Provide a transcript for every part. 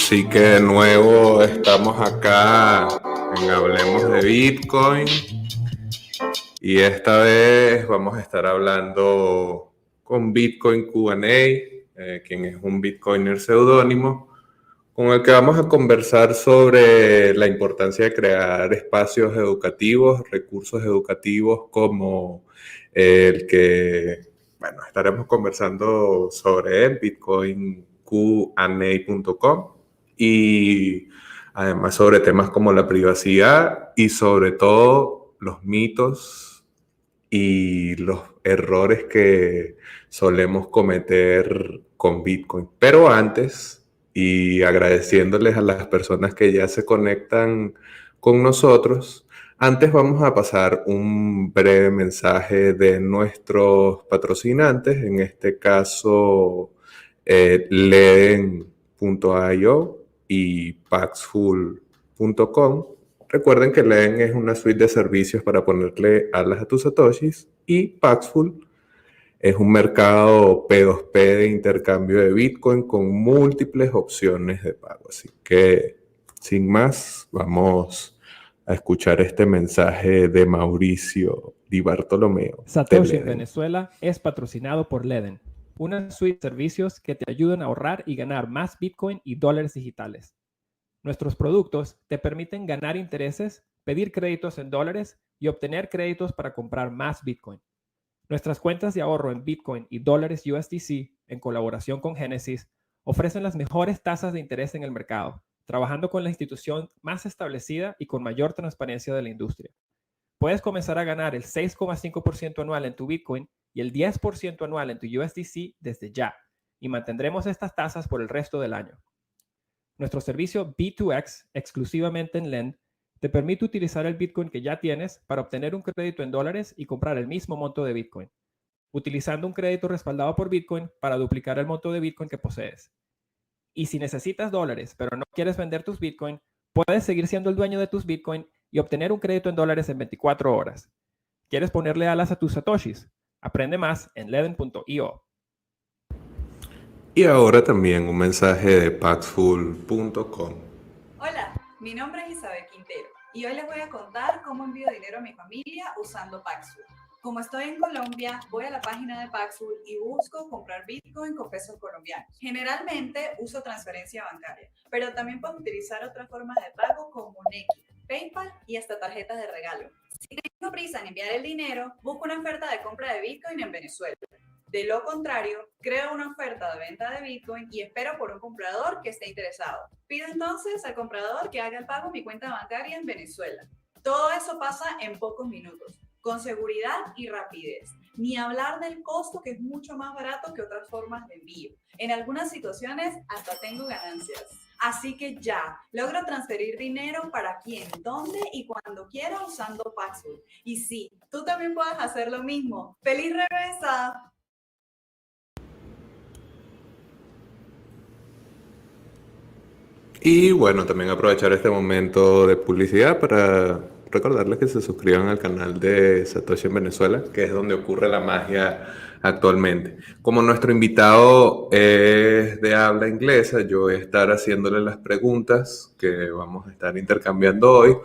Así que de nuevo estamos acá en Hablemos de Bitcoin y esta vez vamos a estar hablando con Bitcoin Q&A, quien es un Bitcoiner seudónimo, con el que vamos a conversar sobre la importancia de crear espacios educativos, recursos educativos como el que, bueno, estaremos conversando sobre él, bitcoinqa.com, y además sobre temas como la privacidad y sobre todo los mitos y los errores que solemos cometer con Bitcoin. Pero antes, y agradeciéndoles a las personas que ya se conectan con nosotros, antes vamos a pasar un breve mensaje de nuestros patrocinantes, en este caso leden.io y paxful.com. Recuerden que Leden es una suite de servicios para ponerle alas a tus satoshis y Paxful es un mercado P2P de intercambio de Bitcoin con múltiples opciones de pago. Así que, sin más, vamos a escuchar este mensaje de Mauricio Di Bartolomeo. Satoshi en Venezuela es patrocinado por Leden, una suite de servicios que te ayudan a ahorrar y ganar más Bitcoin y dólares digitales. Nuestros productos te permiten ganar intereses, pedir créditos en dólares y obtener créditos para comprar más Bitcoin. Nuestras cuentas de ahorro en Bitcoin y dólares USDC, en colaboración con Genesis, ofrecen las mejores tasas de interés en el mercado, trabajando con la institución más establecida y con mayor transparencia de la industria. Puedes comenzar a ganar el 6,5% anual en tu Bitcoin y el 10% anual en tu USDC desde ya, y mantendremos estas tasas por el resto del año. Nuestro servicio B2X, exclusivamente en Lend, te permite utilizar el Bitcoin que ya tienes para obtener un crédito en dólares y comprar el mismo monto de Bitcoin, utilizando un crédito respaldado por Bitcoin para duplicar el monto de Bitcoin que posees. Y si necesitas dólares, pero no quieres vender tus Bitcoin, puedes seguir siendo el dueño de tus Bitcoin y obtener un crédito en dólares en 24 horas. ¿Quieres ponerle alas a tus satoshis? Aprende más en leden.io. Y ahora también un mensaje de paxful.com. Hola, mi nombre es Isabel Quintero y hoy les voy a contar cómo envío dinero a mi familia usando Paxful. Como estoy en Colombia, voy a la página de Paxful y busco comprar Bitcoin con pesos colombianos. Generalmente uso transferencia bancaria, pero también puedo utilizar otras formas de pago como Nequi, PayPal y hasta tarjetas de regalo. Si tengo prisa en enviar el dinero, busco una oferta de compra de Bitcoin en Venezuela. De lo contrario, creo una oferta de venta de Bitcoin y espero por un comprador que esté interesado. Pido entonces al comprador que haga el pago en mi cuenta bancaria en Venezuela. Todo eso pasa en pocos minutos, con seguridad y rapidez. Ni hablar del costo, que es mucho más barato que otras formas de envío. En algunas situaciones hasta tengo ganancias. Así que ya, logro transferir dinero para quien, dónde y cuando quiera usando Paxful. Y sí, tú también puedes hacer lo mismo. ¡Feliz regresa! Y bueno, también aprovechar este momento de publicidad para recordarles que se suscriban al canal de Satoshi en Venezuela, que es donde ocurre la magia actualmente. Como nuestro invitado es de habla inglesa, yo voy a estar haciéndole las preguntas que vamos a estar intercambiando hoy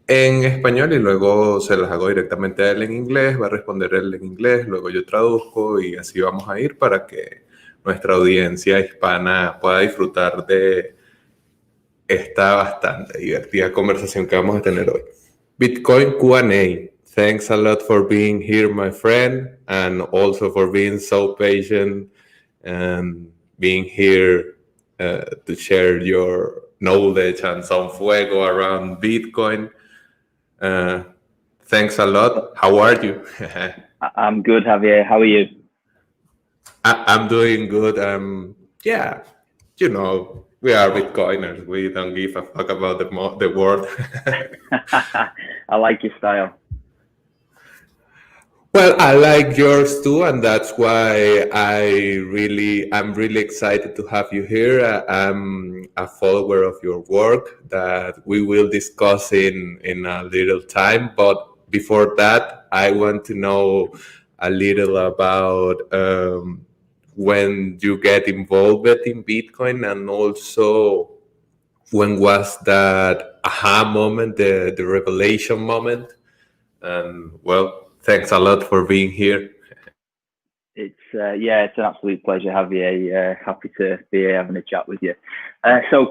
en español y luego se las hago directamente a él en inglés, va a responder él en inglés, luego yo traduzco y así vamos a ir para que nuestra audiencia hispana pueda disfrutar de esta bastante divertida conversación que vamos a tener hoy. Bitcoin Q&A. Thanks a lot for being here, my friend, and also for being so patient and being here to share your knowledge and some fuego around Bitcoin. Thanks a lot. How are you? I'm good, Javier. How are you? I'm doing good. Yeah, we are Bitcoiners. We don't give a fuck about the world. I like your style. Well, I like yours too, and that's why I'm really excited to have you here. I'm a follower of your work that we will discuss in a little time. But before that, I want to know a little about when you get involved in Bitcoin, and also when was that aha moment, the revelation moment. And well, thanks a lot for being here. It's it's an absolute pleasure, Javier. Happy to be here having a chat with you. So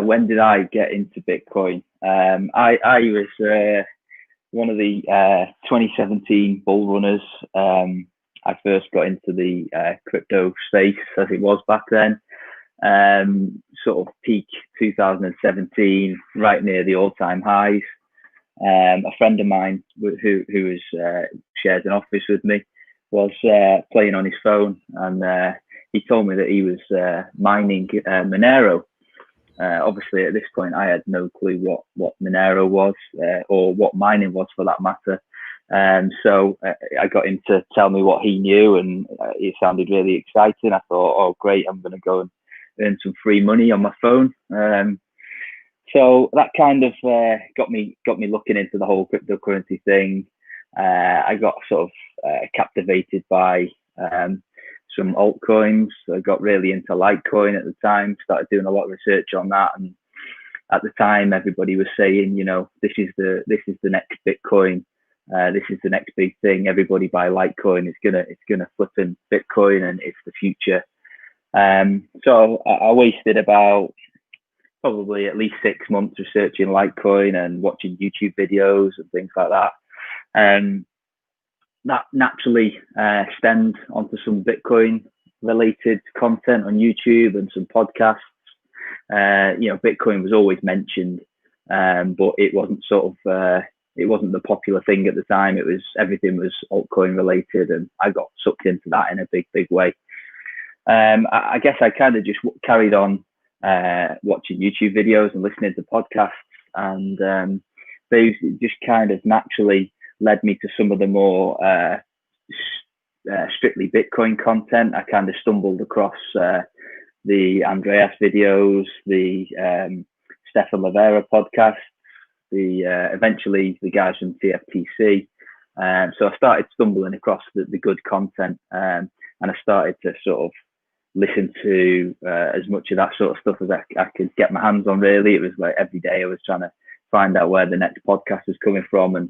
when did I get into Bitcoin? I was one of the 2017 bull runners. I first got into the crypto space as it was back then. Sort of peak 2017, right near the all-time highs. A friend of mine who shares an office with me was playing on his phone, and he told me that he was mining Monero. Obviously, at this point, I had no clue what Monero was or what mining was, for that matter. So I got him to tell me what he knew, and it sounded really exciting. I thought, oh, great, I'm going to go and earn some free money on my phone. So that kind of got me looking into the whole cryptocurrency thing. I got sort of captivated by some altcoins. I got really into Litecoin at the time. Started doing a lot of research on that, and at the time, everybody was saying, this is the next Bitcoin. This is the next big thing. Everybody buy Litecoin. It's gonna flip in Bitcoin, and it's the future. So I wasted about probably at least 6 months researching Litecoin and watching YouTube videos and things like that. And that naturally stemmed onto some Bitcoin related content on YouTube and some podcasts. Bitcoin was always mentioned, but it wasn't it wasn't the popular thing at the time. Everything was altcoin related, and I got sucked into that in a big way. I guess I kind of just carried on watching YouTube videos and listening to podcasts, and they just kind of naturally led me to some of the more strictly Bitcoin content. I kind of stumbled across the Andreas videos, the Stefan Lavera podcast, eventually the guys from TFTC. So I started stumbling across the good content, and I started to sort of listen to as much of that sort of stuff as I could get my hands on, really. It was like every day I was trying to find out where the next podcast was coming from, and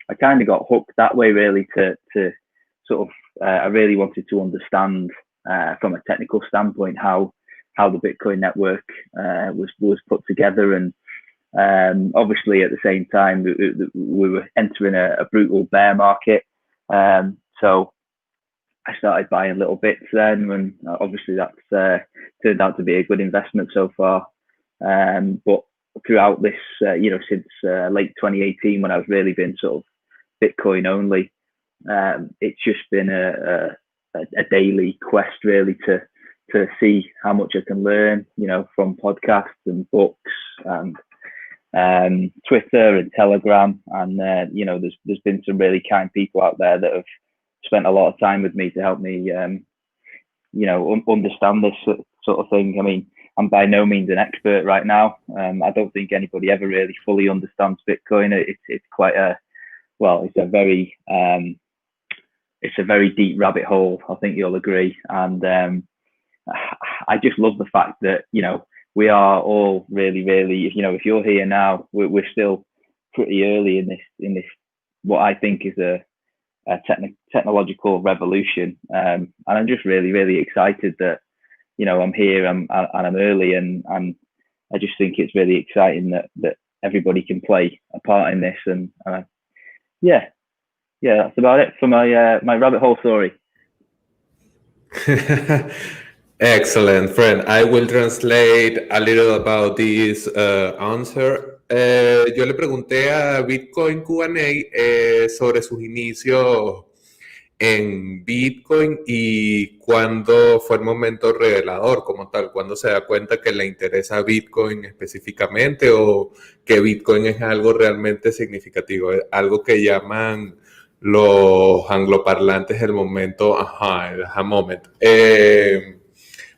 I kind of got hooked that way, really, to sort of I really wanted to understand from a technical standpoint how the Bitcoin network was put together. And obviously at the same time we were entering a brutal bear market, so I started buying little bits then, and obviously that's turned out to be a good investment so far. But throughout this, since late 2018, when I've really been sort of Bitcoin only, it's just been a daily quest, really, to see how much I can learn, from podcasts and books and Twitter and Telegram. And there's been some really kind people out there that have spent a lot of time with me to help me, understand this sort of thing. I mean, I'm by no means an expert right now. I don't think anybody ever really fully understands Bitcoin. It's quite it's a very deep rabbit hole. I think you'll agree. And I just love the fact that, we are all really, really, if you're here now, we're still pretty early in this, what I think is a technological revolution. And I'm just really, really excited that, I'm here and I'm early, and I just think it's really exciting that everybody can play a part in this. And yeah, that's about it for my my rabbit hole story. Excellent, friend. I will translate a little about this answer. Yo le pregunté a Bitcoin Q&A sobre sus inicios en Bitcoin y cuándo fue el momento revelador como tal, cuándo se da cuenta que le interesa Bitcoin específicamente o que Bitcoin es algo realmente significativo, algo que llaman los angloparlantes el momento, el aha moment.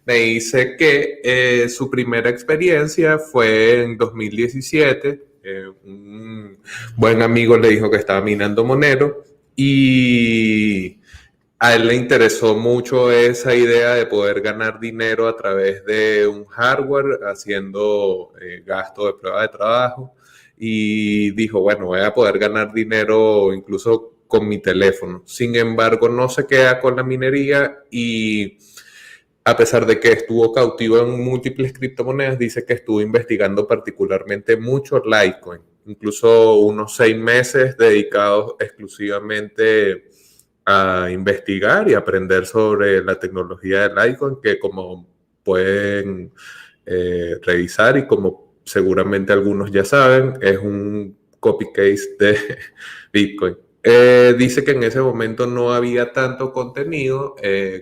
Me dice que su primera experiencia fue en 2017. Un buen amigo le dijo que estaba minando Monero y a él le interesó mucho esa idea de poder ganar dinero a través de un hardware haciendo gasto de prueba de trabajo y dijo, bueno, voy a poder ganar dinero incluso con mi teléfono. Sin embargo, no se queda con la minería y a pesar de que estuvo cautivo en múltiples criptomonedas, dice que estuvo investigando particularmente mucho Litecoin, incluso unos 6 meses dedicados exclusivamente a investigar y aprender sobre la tecnología de Litecoin, que como pueden revisar y como seguramente algunos ya saben, es un copy-paste de Bitcoin. Dice que en ese momento no había tanto contenido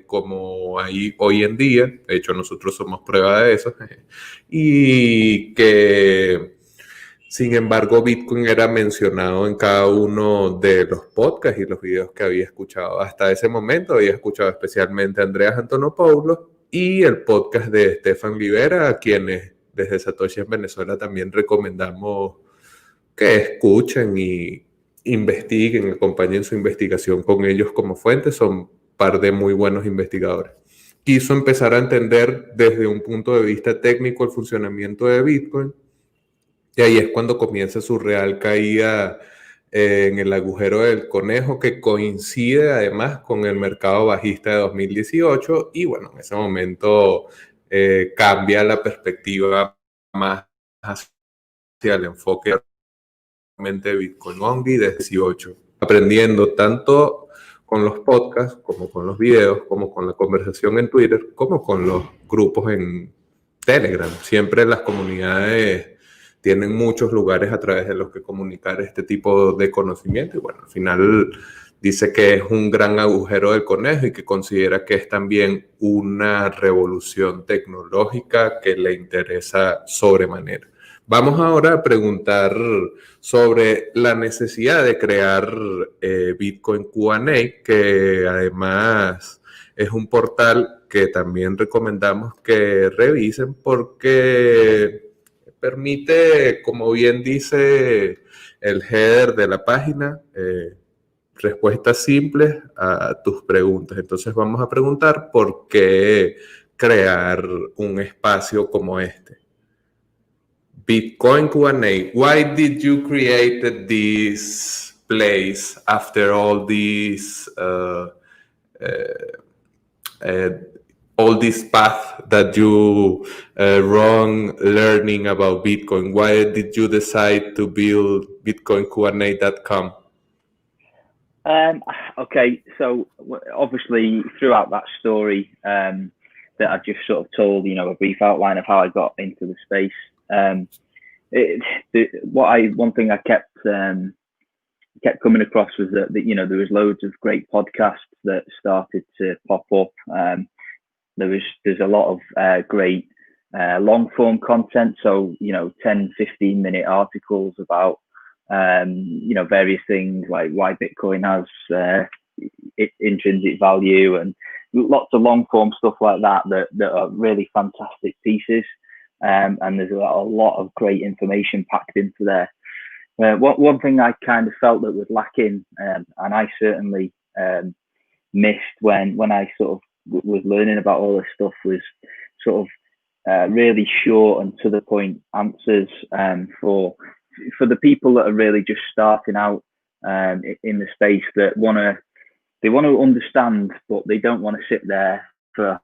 como hay hoy en día. De hecho, nosotros somos prueba de eso. Y que, sin embargo, Bitcoin era mencionado en cada uno de los podcasts y los videos que había escuchado. Hasta ese momento había escuchado especialmente a Andreas Antonopoulos y el podcast de Stefan Livera, a quienes desde Satoshi en Venezuela también recomendamos que escuchen y investiguen, acompañen su investigación con ellos como fuente, son un par de muy buenos investigadores. Quiso empezar a entender desde un punto de vista técnico el funcionamiento de Bitcoin y ahí es cuando comienza su real caída en el agujero del conejo, que coincide además con el mercado bajista de 2018 y bueno, en ese momento cambia la perspectiva más hacia el enfoque de Bitcoin Only desde 18, aprendiendo tanto con los podcasts, como con los videos, como con la conversación en Twitter, como con los grupos en Telegram. Siempre las comunidades tienen muchos lugares a través de los que comunicar este tipo de conocimiento y bueno, al final dice que es un gran agujero del conejo y que considera que es también una revolución tecnológica que le interesa sobremanera. Vamos ahora a preguntar sobre la necesidad de crear Bitcoin Q&A, que además es un portal que también recomendamos que revisen porque permite, como bien dice el header de la página, respuestas simples a tus preguntas. Entonces vamos a preguntar por qué crear un espacio como este. Bitcoin Q&A. Why did you create this place after all this path that you run learning about Bitcoin? Why did you decide to build BitcoinQA.com? Okay, so obviously throughout that story that I just sort of told, you know, a brief outline of how I got into the space. One thing I kept coming across was that you know, there was loads of great podcasts that started to pop up. There's a lot of great long form content, so you know, 10-15 minute articles about you know, various things like why Bitcoin has intrinsic value and lots of long form stuff like that are really fantastic pieces. And there's a lot of great information packed into there. One thing I kind of felt that was lacking, and I certainly missed when I sort of was learning about all this stuff, was sort of really short and to the point answers for the people that are really just starting out in the space, that want to understand, but they don't want to sit there for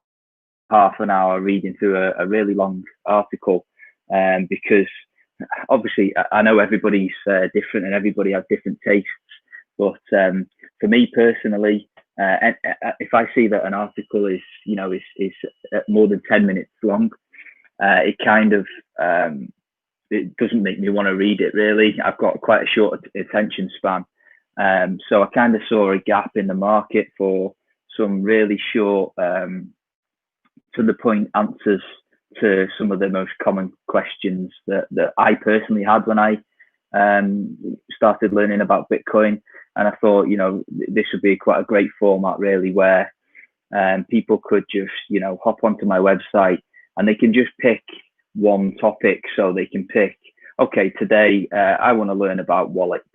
half an hour reading through a really long article, because obviously I know everybody's different and everybody has different tastes, but for me personally, and if I see that an article is more than 10 minutes long, it kind of it doesn't make me want to read it really. I've got quite a short attention span. So I kind of saw a gap in the market for some really short, to the point answers to some of the most common questions that I personally had when I started learning about Bitcoin. And I thought, this would be quite a great format really, where people could just, hop onto my website and they can just pick one topic. So they can pick, okay, today I want to learn about wallets,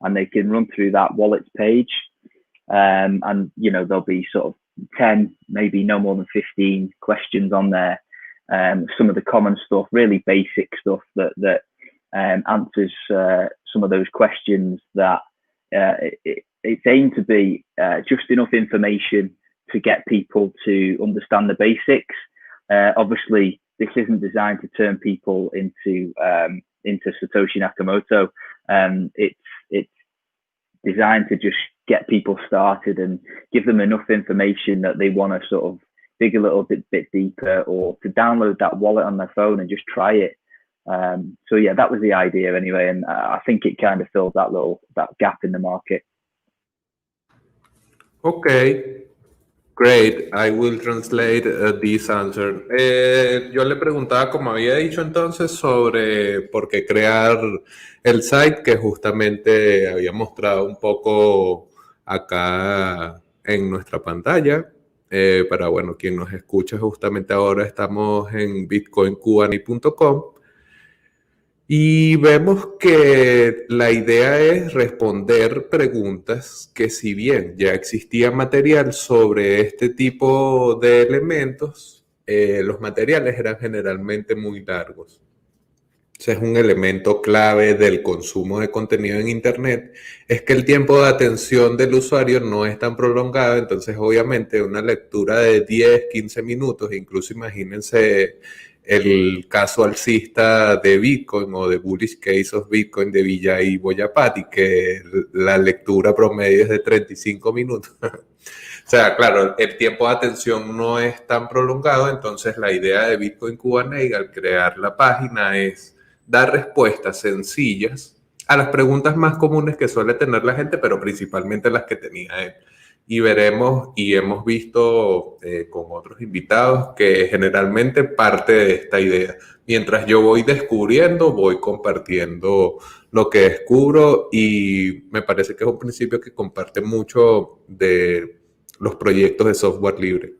and they can run through that wallets page. And, there'll be sort of 10, maybe no more than 15 questions on there. Some of the common stuff, really basic stuff that answers some of those questions that it's aimed to be just enough information to get people to understand the basics. Obviously, this isn't designed to turn people into Satoshi Nakamoto. It's designed to just get people started and give them enough information that they want to sort of dig a little bit deeper, or to download that wallet on their phone and just try it. So yeah, that was the idea anyway, and I think it kind of filled that gap in the market. Okay, great. I will translate this answer. Yo le preguntaba, como había dicho entonces, sobre por qué crear el site, que justamente había mostrado un poco acá en nuestra pantalla. Para, bueno, quien nos escucha justamente ahora, estamos en bitcoincubaney.com. Y vemos que la idea es responder preguntas que, si bien ya existía material sobre este tipo de elementos, los materiales eran generalmente muy largos. Ese es un elemento clave del consumo de contenido en Internet, es que el tiempo de atención del usuario no es tan prolongado. Entonces, obviamente, una lectura de 10, 15 minutos, incluso imagínense el caso alcista de Bitcoin o de Bullish Case of Bitcoin de Vijay Boyapati, que la lectura promedio es de 35 minutos. O sea, claro, el tiempo de atención no es tan prolongado. Entonces, la idea de Bitcoin Cubaney al crear la página es dar respuestas sencillas a las preguntas más comunes que suele tener la gente, pero principalmente las que tenía él. Y veremos, y hemos visto con otros invitados, que generalmente parte de esta idea. Mientras yo voy descubriendo, voy compartiendo lo que descubro, y me parece que es un principio que comparte mucho de los proyectos de software libre.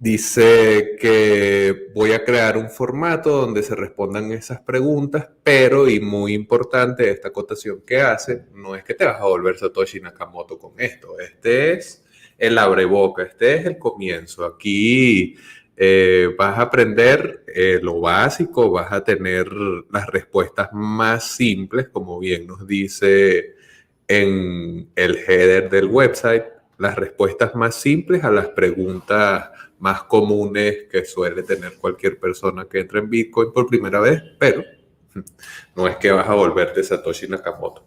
Dice que voy a crear un formato donde se respondan esas preguntas, pero, y muy importante esta acotación que hace, no es que te vas a volver Satoshi Nakamoto con esto. Este es el abreboca, este es el comienzo. Aquí vas a aprender lo básico, vas a tener las respuestas más simples, como bien nos dice en el header del website, las respuestas más simples a las preguntas más comunes que suele tener cualquier persona que entra en Bitcoin por primera vez, pero no es que vas a volverte Satoshi Nakamoto.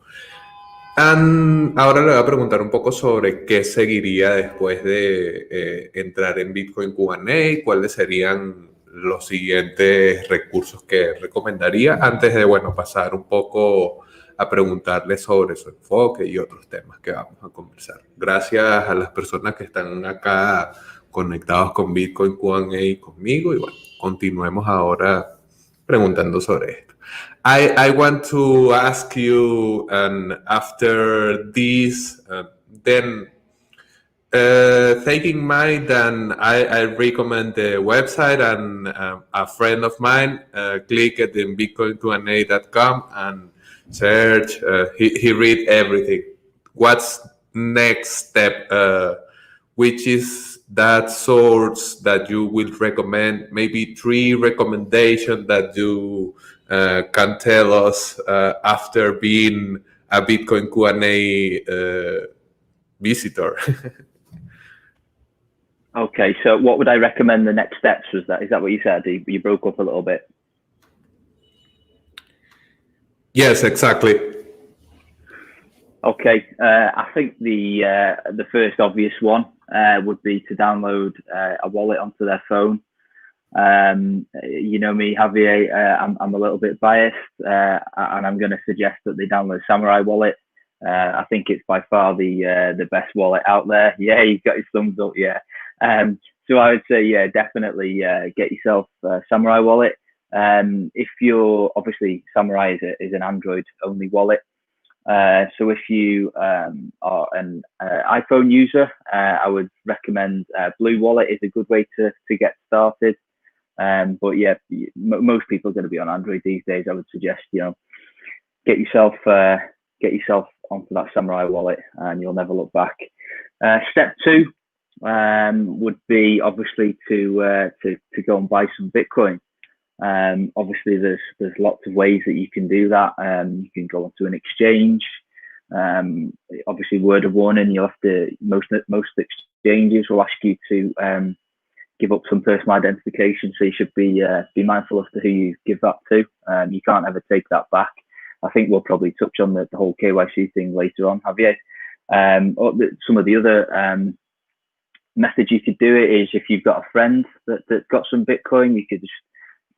Ahora le voy a preguntar un poco sobre qué seguiría después de entrar en Bitcoin Cubaney, cuáles serían los siguientes recursos que recomendaría, antes de, bueno, pasar un poco a preguntarle sobre su enfoque y otros temas que vamos a conversar. Gracias a las personas que están acá conectados con Bitcoin Cubaney conmigo, y bueno, continuemos ahora preguntando sobre esto. I want to ask you, after this, then taking in mind, and I recommend the website, and a friend of mine click it in bitcoincubaney.com and search, he read everything. What's next step? Which is that source that you will recommend? Maybe 3 recommendations that you can tell us after being a Bitcoin Q&A visitor. Okay, so what would I recommend the next steps? Is that what you said? You broke up a little bit. Yes, exactly. Okay, I think the first obvious one would be to download a wallet onto their phone. You know me, Javier, I'm a little bit biased, and I'm going to suggest that they download Samurai Wallet. I think it's by far the best wallet out there. Yeah, you've got his thumbs up. Yeah. So I would say, yeah, definitely get yourself Samurai Wallet. If you're obviously Samurai is an Android only wallet. So if you are an iPhone user, I would recommend Blue Wallet is a good way to get started. But yeah, most people are going to be on Android these days. I would suggest, get yourself onto that Samurai Wallet, and you'll never look back. Step 2 would be obviously to go and buy some Bitcoin. Obviously, there's lots of ways that you can do that. You can go onto an exchange. Obviously, word of warning: you'll have to most exchanges will ask you to give up some personal identification, so you should be mindful as to who you give that to. You can't ever take that back. I think we'll probably touch on the whole KYC thing later on, Javier. Some of the other methods you could do it is if you've got a friend that's got some Bitcoin, you could just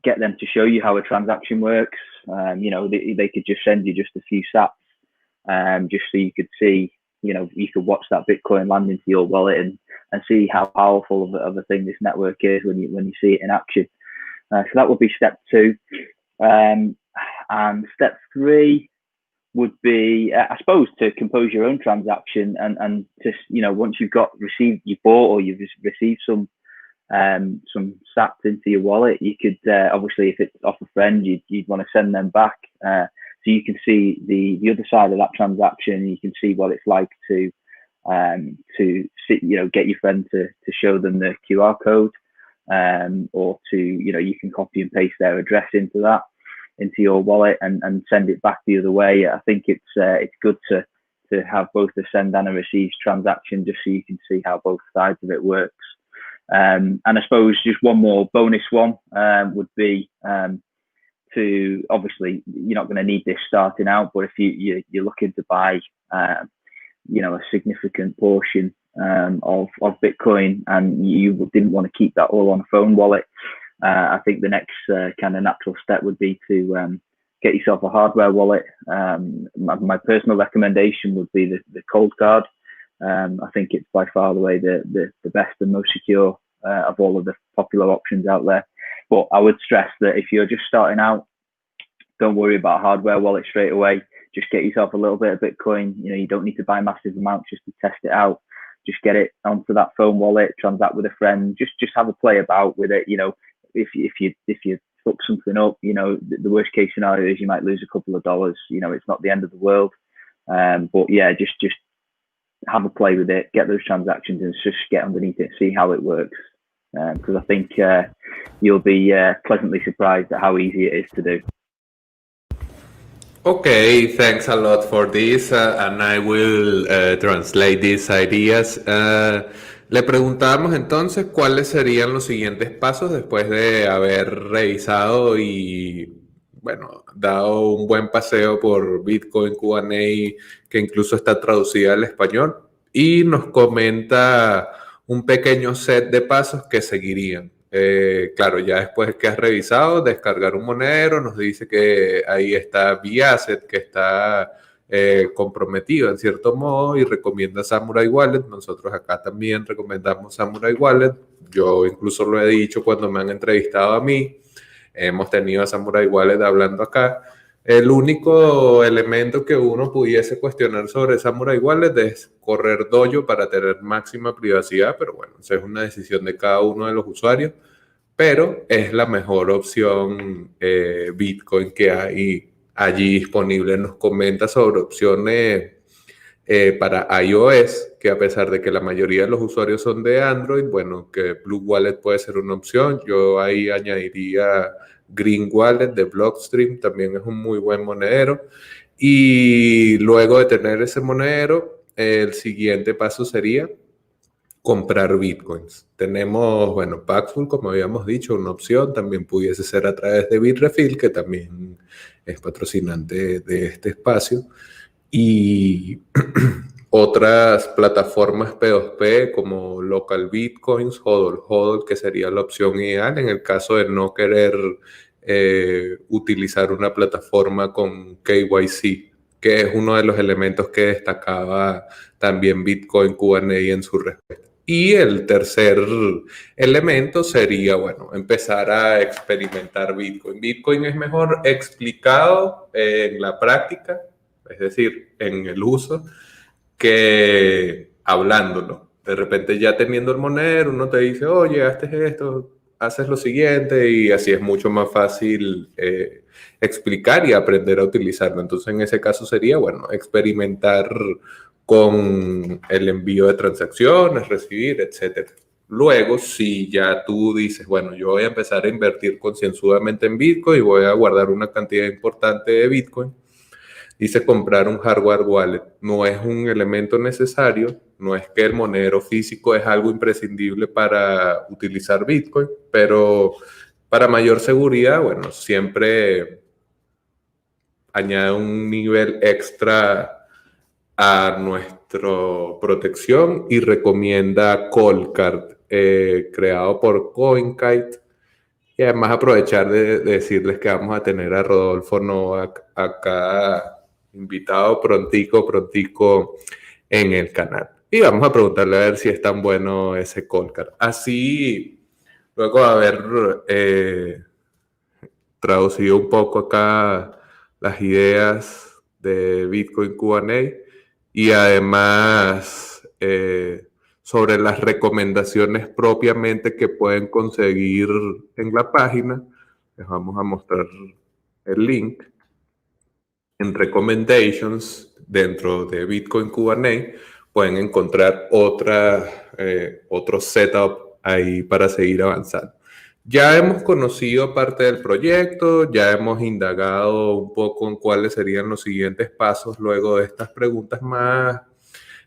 get them to show you how a transaction works. They could just send you just a few sats, just so you could see, you could watch that Bitcoin land into your wallet and see how powerful of a thing this network is when you see it in action. So that would be step 2. And step 3 would be, I suppose, to compose your own transaction and just, once you bought or you've received some sats into your wallet, you could obviously, if it's off a friend, you'd want to send them back, so you can see the other side of that transaction. You can see what it's like to see, get your friend to show them the QR code, or to, you can copy and paste their address into your wallet and send it back the other way. I think it's good to have both a send and a receive transaction, just so you can see how both sides of it works. And I suppose just one more bonus one would be to, obviously, you're not going to need this starting out, but if you're looking to buy a significant portion of Bitcoin, and you didn't want to keep that all on a phone wallet, I think the next kind of natural step would be to get yourself a hardware wallet. My personal recommendation would be the Cold Card. I think it's by far the way the best and most secure of all of the popular options out there. But I would stress that if you're just starting out, don't worry about hardware wallet straight away. Just get yourself a little bit of Bitcoin. You don't need to buy massive amounts just to test it out. Just get it onto that phone wallet, transact with a friend. Just have a play about with it. If you fuck something up, the worst case scenario is you might lose a couple of dollars. It's not the end of the world. But yeah, just have a play with it, get those transactions, and just get underneath it, see how it works. Because I think you'll be pleasantly surprised at how easy it is to do. Okay, thanks a lot for this, and I will translate these ideas. Le preguntábamos entonces cuáles serían los siguientes pasos después de haber revisado y, bueno, dado un buen paseo por Bitcoin Q&A, que incluso está traducida al español, y nos comenta un pequeño set de pasos que seguirían. Claro, ya después que has revisado, descargar un monedero, nos dice que ahí está Biasset, que está comprometido en cierto modo, y recomienda Samurai Wallet. Nosotros acá también recomendamos Samurai Wallet. Yo incluso lo he dicho cuando me han entrevistado a mí. Hemos tenido a Samurai Wallet hablando acá. El único elemento que uno pudiese cuestionar sobre Samurai Wallet es correr dojo para tener máxima privacidad, pero bueno, esa es una decisión de cada uno de los usuarios, pero es la mejor opción Bitcoin que hay allí disponible. Nos comenta sobre opciones para iOS, que a pesar de que la mayoría de los usuarios son de Android, bueno, que Blue Wallet puede ser una opción. Yo ahí añadiría Green Wallet de Blockstream, también es un muy buen monedero. Y luego de tener ese monedero, el siguiente paso sería comprar Bitcoins. Tenemos, bueno, Paxful, como habíamos dicho, una opción. También pudiese ser a través de Bitrefill, que también es patrocinante de este espacio. y otras plataformas P2P como local bitcoins, hodl, que sería la opción ideal en el caso de no querer utilizar una plataforma con KYC, que es uno de los elementos que destacaba también Bitcoin Q&A en su respuesta. Y el tercer elemento sería, bueno, empezar a experimentar Bitcoin. Bitcoin es mejor explicado en la práctica, es decir, en el uso, que hablándolo. De repente ya teniendo el monero, uno te dice, oye, haces esto, haces lo siguiente, y así es mucho más fácil explicar y aprender a utilizarlo. Entonces, en ese caso sería, bueno, experimentar con el envío de transacciones, recibir, etcétera. Luego, si ya tú dices, bueno, yo voy a empezar a invertir concienzudamente en Bitcoin y voy a guardar una cantidad importante de Bitcoin, dice comprar un hardware wallet. No es un elemento necesario, no es que el monedero físico es algo imprescindible para utilizar Bitcoin, pero para mayor seguridad, bueno, siempre añade un nivel extra a nuestra protección y recomienda Coldcard, creado por CoinKite. Y además aprovechar de decirles que vamos a tener a Rodolfo Novak acá invitado prontico en el canal. Y vamos a preguntarle a ver si es tan bueno ese Coldcard. Así, luego de haber traducido un poco acá las ideas de Bitcoin Q&A y además sobre las recomendaciones propiamente que pueden conseguir en la página, les vamos a mostrar el link. En Recommendations, dentro de Bitcoin Q&A, pueden encontrar otro setup ahí para seguir avanzando. Ya hemos conocido parte del proyecto, ya hemos indagado un poco en cuáles serían los siguientes pasos luego de estas preguntas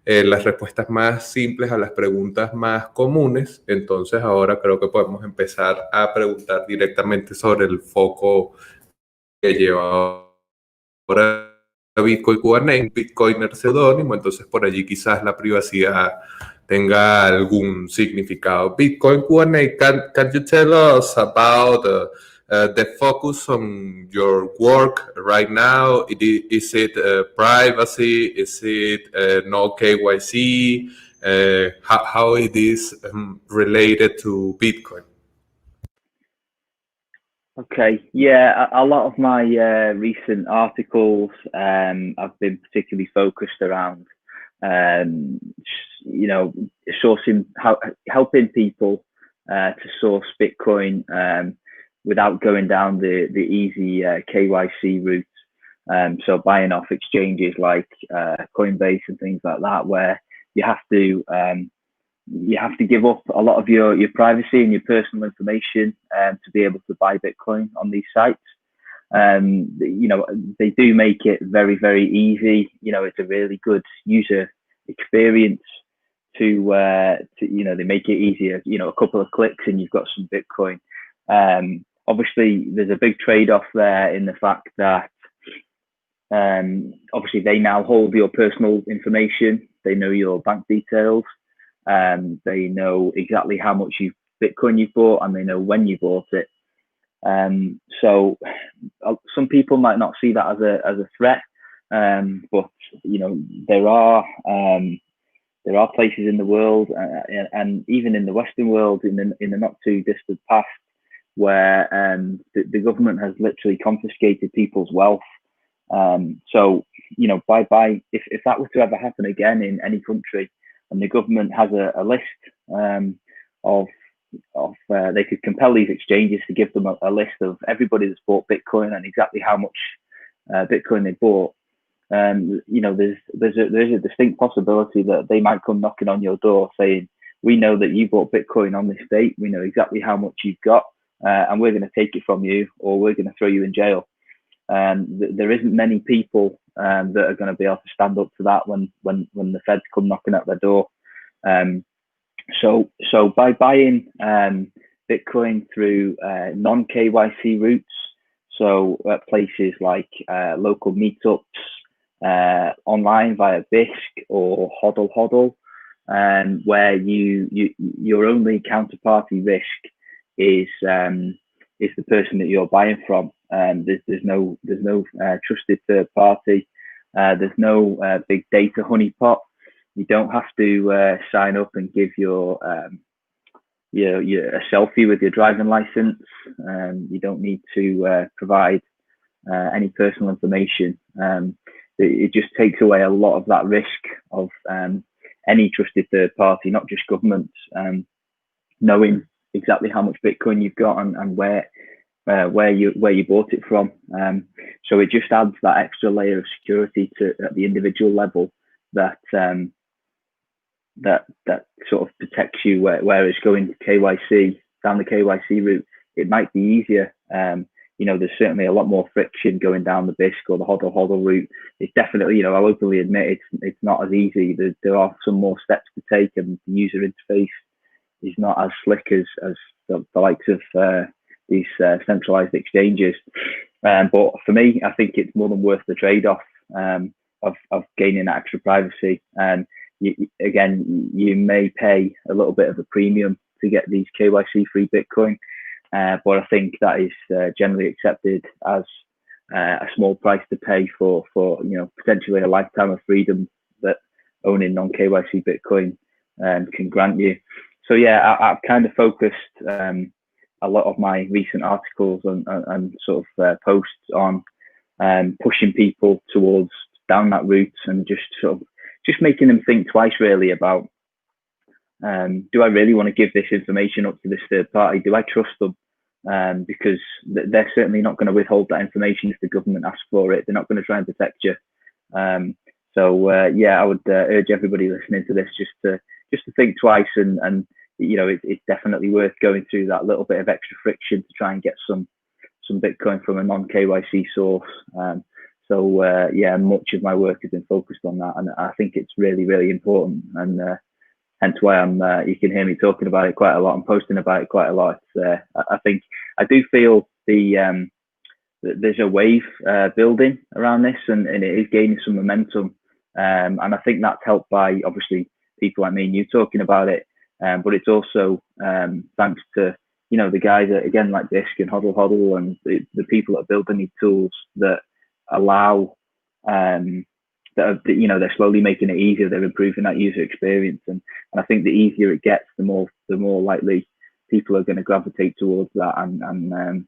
las respuestas más simples a las preguntas más comunes. Entonces ahora creo que podemos empezar a preguntar directamente sobre el foco que lleva ahora Bitcoin Q&A, Bitcoiner seudónimo, entonces por allí quizás la privacidad tenga algún significado. Bitcoin Q&A, can you tell us about the focus on your work right now? Is it privacy? Is it no KYC? How it is related to Bitcoin? Okay, yeah, a lot of my recent articles have been particularly focused around, sourcing, helping people to source Bitcoin without going down the easy KYC route. So buying off exchanges like Coinbase and things like that, where you have to give up a lot of your privacy and your personal information to be able to buy Bitcoin on these sites. They do make it very, very easy. It's a really good user experience they make it easier. A couple of clicks and you've got some Bitcoin. Obviously, there's a big trade-off there in the fact that obviously they now hold your personal information. They know your bank details. They know exactly how much Bitcoin you bought, and they know when you bought it. So some people might not see that as a threat, but there are places in the world, and even in the Western world, in the not too distant past, where the government has literally confiscated people's wealth. So if that were to ever happen again in any country, and the government has a list they could compel these exchanges to give them a list of everybody that's bought Bitcoin and exactly how much Bitcoin they bought. There's a distinct possibility that they might come knocking on your door saying, we know that you bought Bitcoin on this date, we know exactly how much you've got, and we're going to take it from you, or we're going to throw you in jail. There isn't many people that are going to be able to stand up to that when the feds come knocking at their door. So by buying Bitcoin through non-KYC routes, so at places like local meetups, online via Bisq or hodl, where your only counterparty risk is the person that you're buying from. There's no trusted third party. There's no big data honeypot. You don't have to sign up and give your a selfie with your driving license. You don't need to provide any personal information. It just takes away a lot of that risk of any trusted third party, not just governments, knowing exactly how much Bitcoin you've got and where you bought it from. So it just adds that extra layer of security at the individual level that sort of protects you. Whereas going KYC down the KYC route, it might be easier. There's certainly a lot more friction going down the Bisq or the hodl route. It's definitely, I'll openly admit it's not as easy. There are some more steps to take, and the user interface is not as slick as the likes of these centralized exchanges. But for me, I think it's more than worth the trade-off of gaining that extra privacy. And you may pay a little bit of a premium to get these KYC-free Bitcoin. But I think that is generally accepted as a small price to pay for potentially a lifetime of freedom that owning non-KYC Bitcoin can grant you. So yeah, I've kind of focused a lot of my recent articles and sort of posts on pushing people towards down that route, and just making them think twice really about, do I really want to give this information up to this third party? Do I trust them? Because they're certainly not going to withhold that information if the government asks for it. They're not going to try and protect you. I would urge everybody listening to this just to think twice, and it's definitely worth going through that little bit of extra friction to try and get some Bitcoin from a non-KYC source. Much of my work has been focused on that, and I think it's really, really important, and hence why you can hear me talking about it quite a lot and posting about it quite a lot. I think I do feel there's a wave building around this, and it is gaining some momentum, and I think that's helped by obviously people like me and you talking about it, but it's also thanks to the guys that, again, like Bisq and hodl and the people that are building these tools that allow they're slowly making it easier. They're improving that user experience, and I think the easier it gets, the more likely people are going to gravitate towards that, and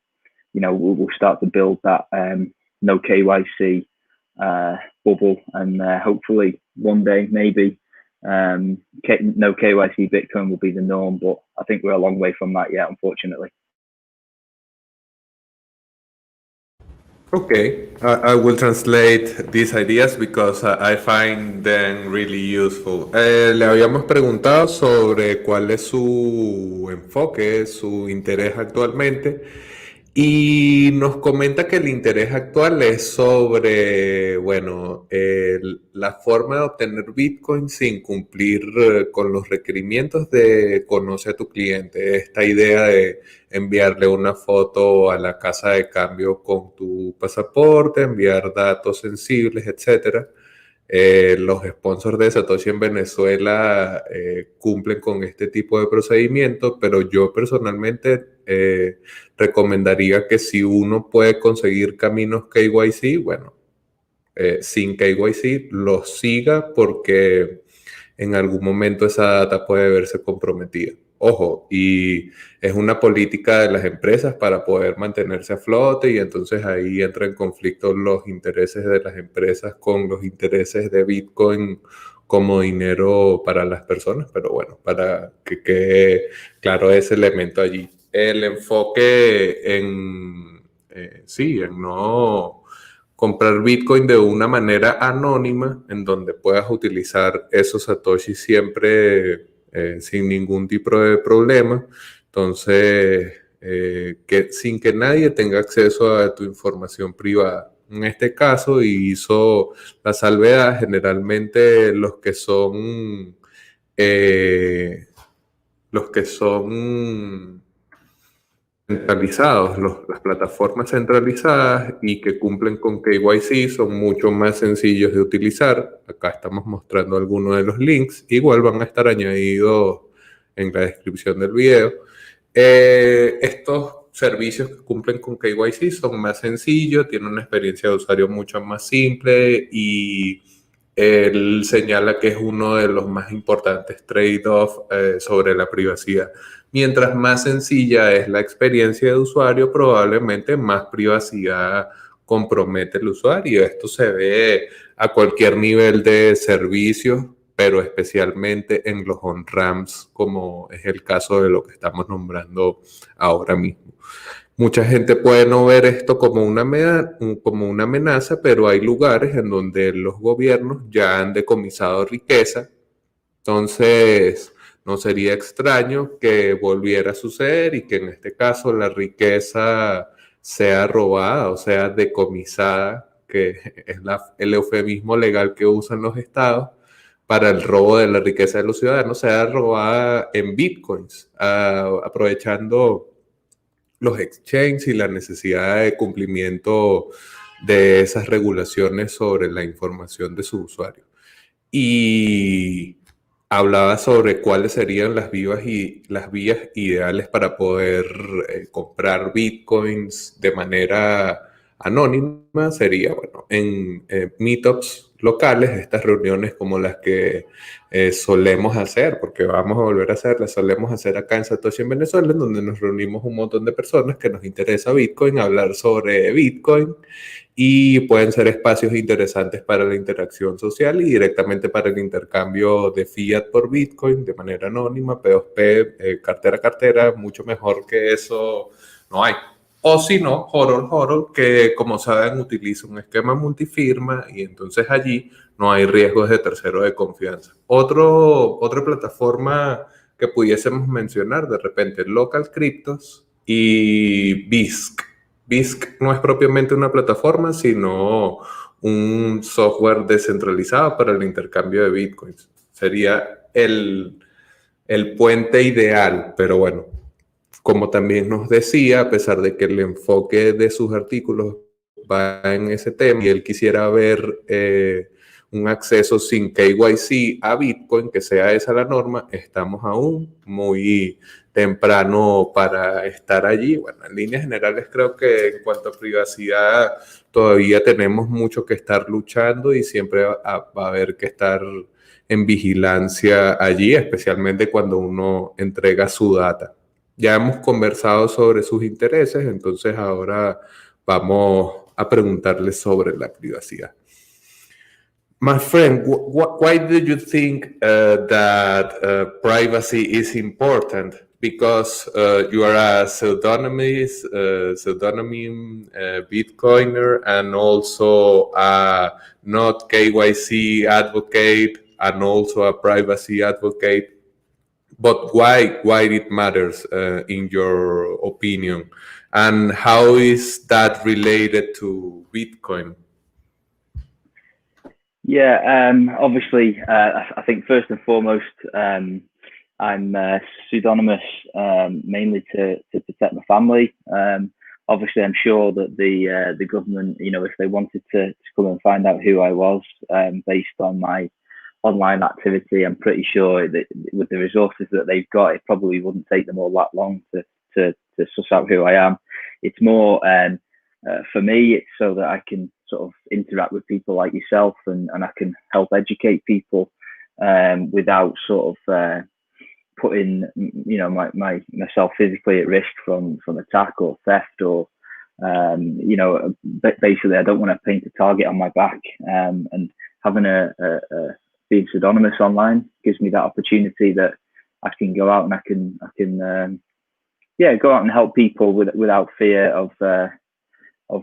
we'll start to build that no KYC bubble, and hopefully one day maybe no KYC Bitcoin will be the norm, but I think we're a long way from that yet, unfortunately. Okay, I will translate these ideas because I find them really useful. Le habíamos preguntado sobre cuál es su enfoque, su interés actualmente, y nos comenta que el interés actual es sobre, la forma de obtener Bitcoin sin cumplir con los requerimientos de conoce a tu cliente. Esta idea de enviarle una foto a la casa de cambio con tu pasaporte, enviar datos sensibles, etc. Los sponsors de Satoshi en Venezuela cumplen con este tipo de procedimientos, pero yo personalmente recomendaría que si uno puede conseguir caminos KYC, sin KYC, los siga, porque en algún momento esa data puede verse comprometida. Ojo, y es una política de las empresas para poder mantenerse a flote, y entonces ahí entra en conflicto los intereses de las empresas con los intereses de Bitcoin como dinero para las personas, pero bueno, para que quede claro ese elemento allí. El enfoque en no comprar Bitcoin de una manera anónima, en donde puedas utilizar esos Satoshi siempre sin ningún tipo de problema. Entonces, sin que nadie tenga acceso a tu información privada. En este caso hizo la salvedad generalmente los que son centralizados, las plataformas centralizadas y que cumplen con KYC son mucho más sencillos de utilizar. Acá estamos mostrando algunos de los links. Igual van a estar añadidos en la descripción del video. Estos servicios que cumplen con KYC son más sencillos, tienen una experiencia de usuario mucho más simple y él señala que es uno de los más importantes trade-off sobre la privacidad. Mientras más sencilla es la experiencia de usuario, probablemente más privacidad compromete el usuario. Esto se ve a cualquier nivel de servicios, pero especialmente en los on-ramps, como es el caso de lo que estamos nombrando ahora mismo. Mucha gente puede no ver esto como una amenaza, pero hay lugares en donde los gobiernos ya han decomisado riqueza. Entonces, no sería extraño que volviera a suceder y que en este caso la riqueza sea robada o sea decomisada, que es el eufemismo legal que usan los estados para el robo de la riqueza de los ciudadanos, sea robada en bitcoins, aprovechando los exchanges y la necesidad de cumplimiento de esas regulaciones sobre la información de sus usuarios. Y hablaba sobre cuáles serían las vías ideales para poder comprar bitcoins de manera anónima. Sería, bueno, en meetups locales, estas reuniones como las que solemos hacer, porque vamos a volver a hacerlas, solemos hacer acá en Satoshi en Venezuela, en donde nos reunimos un montón de personas que nos interesa Bitcoin, hablar sobre Bitcoin, y pueden ser espacios interesantes para la interacción social y directamente para el intercambio de fiat por Bitcoin de manera anónima, P2P, cartera a cartera. Mucho mejor que eso no hay. O si no, HODL, que como saben utiliza un esquema multifirma y entonces allí no hay riesgos de tercero de confianza. Otra plataforma que pudiésemos mencionar de repente, Local Cryptos y BISC. BISC no es propiamente una plataforma, sino un software descentralizado para el intercambio de bitcoins. Sería el puente ideal, pero bueno, como también nos decía, a pesar de que el enfoque de sus artículos va en ese tema y él quisiera ver un acceso sin KYC a Bitcoin, que sea esa la norma, estamos aún muy temprano para estar allí. Bueno, en líneas generales creo que en cuanto a privacidad todavía tenemos mucho que estar luchando y siempre va a haber que estar en vigilancia allí, especialmente cuando uno entrega su data. Ya hemos conversado sobre sus intereses, entonces ahora vamos a preguntarle sobre la privacidad. My friend, why do you think that privacy is important? Because you are a pseudonym Bitcoiner and also a not KYC advocate and also a privacy advocate. But why it matters in your opinion? And how is that related to Bitcoin? Yeah, obviously, I think first and foremost, I'm pseudonymous mainly to protect my family. Obviously, I'm sure that the government, you know, if they wanted to come and find out who I was based on my online activity, I'm pretty sure that with the resources that they've got, it probably wouldn't take them all that long to suss out who I am. It's more for me, it's so that I can sort of interact with people like yourself and I can help educate people without sort of putting, you know, myself physically at risk from attack or theft or, you know, basically I don't want to paint a target on my back, and having being pseudonymous online gives me that opportunity that I can go out and I can go out and help people without fear of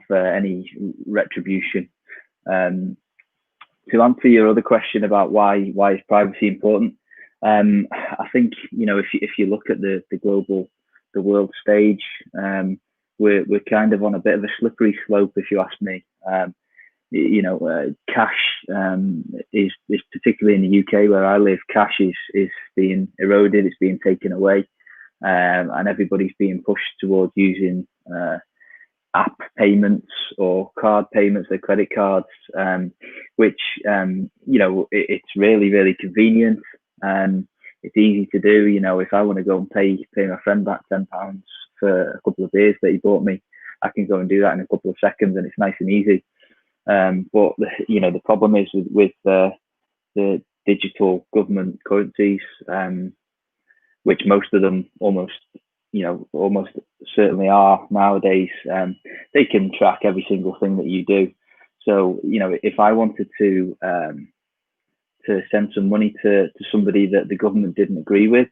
any retribution. To answer your other question about why is privacy important, I think, you know, if you look at the world stage, we're kind of on a bit of a slippery slope, if you ask me. You know, cash is particularly in the UK where I live, cash is being eroded, it's being taken away. and everybody's being pushed towards using app payments or card payments, their credit cards, which it's really, really convenient. It's easy to do. If I want to go and pay my friend back £10 for a couple of beers that he bought me, I can go and do that in a couple of seconds, and it's nice and easy. But the problem is with the digital government currencies, which most of them almost certainly are nowadays. They can track every single thing that you do. So if I wanted to send some money to somebody that the government didn't agree with,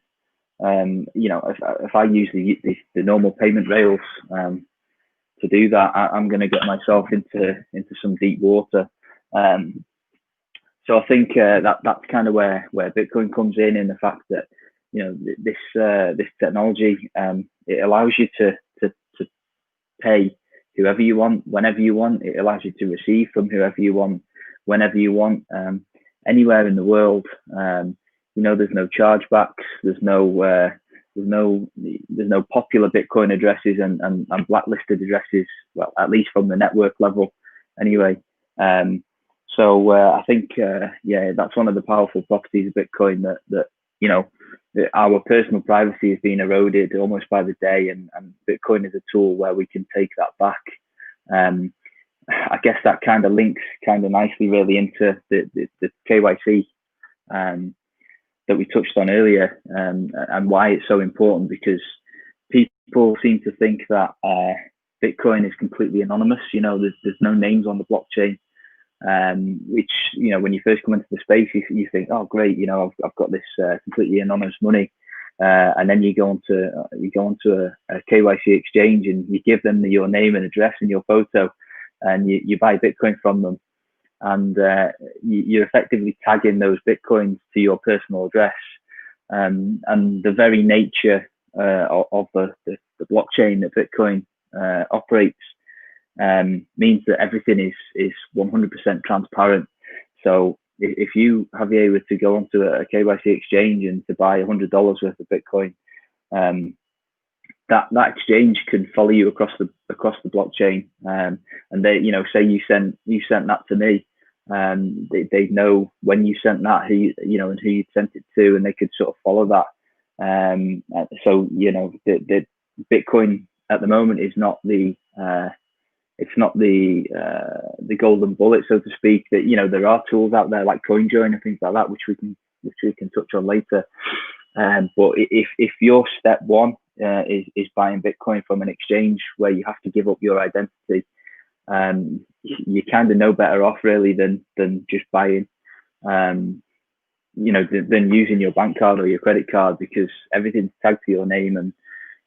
if I use the normal payment rails to do that, I'm going to get myself into some deep water. So I think that's kind of where Bitcoin comes in the fact that this technology, it allows you to pay whoever you want, whenever you want. It allows you to receive from whoever you want, whenever you want, anywhere in the world. There's no chargebacks. There's no popular Bitcoin addresses and blacklisted addresses. Well, at least from the network level, anyway. So I think that's one of the powerful properties of Bitcoin, that our personal privacy is being eroded almost by the day, and Bitcoin is a tool where we can take that back. I guess that kind of links kind of nicely really into the KYC that we touched on earlier, and why it's so important, because people seem to think that Bitcoin is completely anonymous. There's no names on the blockchain. Which when you first come into the space, you think, oh great, I've got this completely anonymous money, and then you go onto a KYC exchange and you give them your name and address and your photo, and you buy Bitcoin from them, and you're effectively tagging those Bitcoins to your personal address, and the very nature of the blockchain that Bitcoin operates means that everything is 100% transparent. So if you, Javier, were to go onto a KYC exchange and to buy $100 worth of Bitcoin, that exchange can follow you across the blockchain, and they, say you sent that to me, they know when you sent that, who and who you sent it to, and they could sort of follow that. So the Bitcoin at the moment is not the golden bullet, so to speak. That there are tools out there like CoinJoin and things like that, which we can touch on later. But if your step one is buying Bitcoin from an exchange where you have to give up your identity, you kind of know better off really than just buying, than using your bank card or your credit card, because everything's tagged to your name, and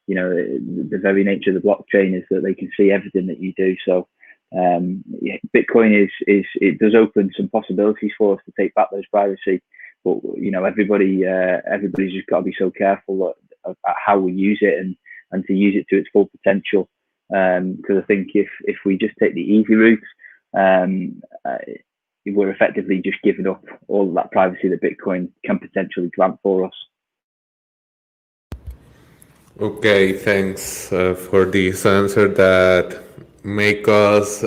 the very nature of the blockchain is that they can see everything that you do. So Bitcoin it does open some possibilities for us to take back those privacy, but everybody's just got to be so careful at how we use it, and to use it to its full potential. Because I think if we just take the easy route, we're effectively just giving up all of that privacy that Bitcoin can potentially grant for us. Okay, thanks for this answer that make us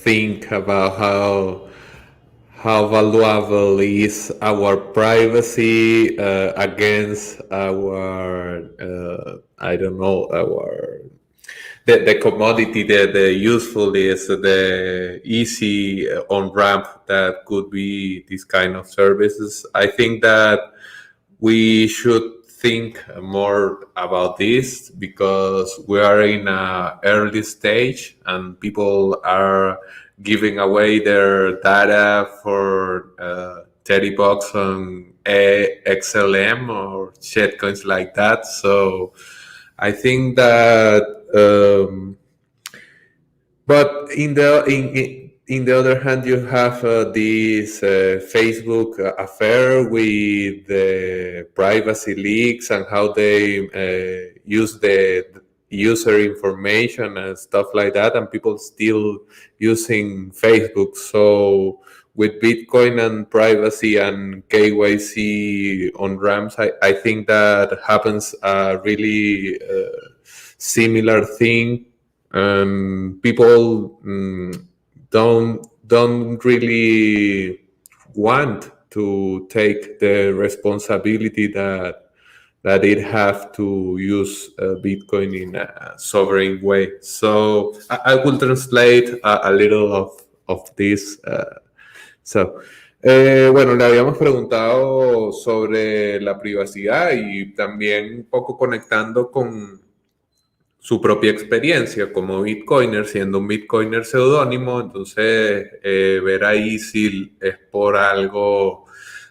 think about how valuable is our privacy against our the commodity, the usefulness, the easy on ramp that could be this kind of services. I think that we should think more about this, because we are in an early stage and people are giving away their data for $30 on XLM or shitcoins like that. So I think that, but in the other hand, you have this Facebook affair with the privacy leaks and how they use the user information and stuff like that, and people still using Facebook. So with Bitcoin and privacy and KYC on ramps, I think that happens a really similar thing. People don't really want to take the responsibility that it have to use Bitcoin in a sovereign way. So I will translate a little of this. Bueno, le habíamos preguntado sobre la privacidad y también un poco conectando con su propia experiencia como Bitcoiner, siendo un Bitcoiner seudónimo. Entonces ver ahí si es por algo,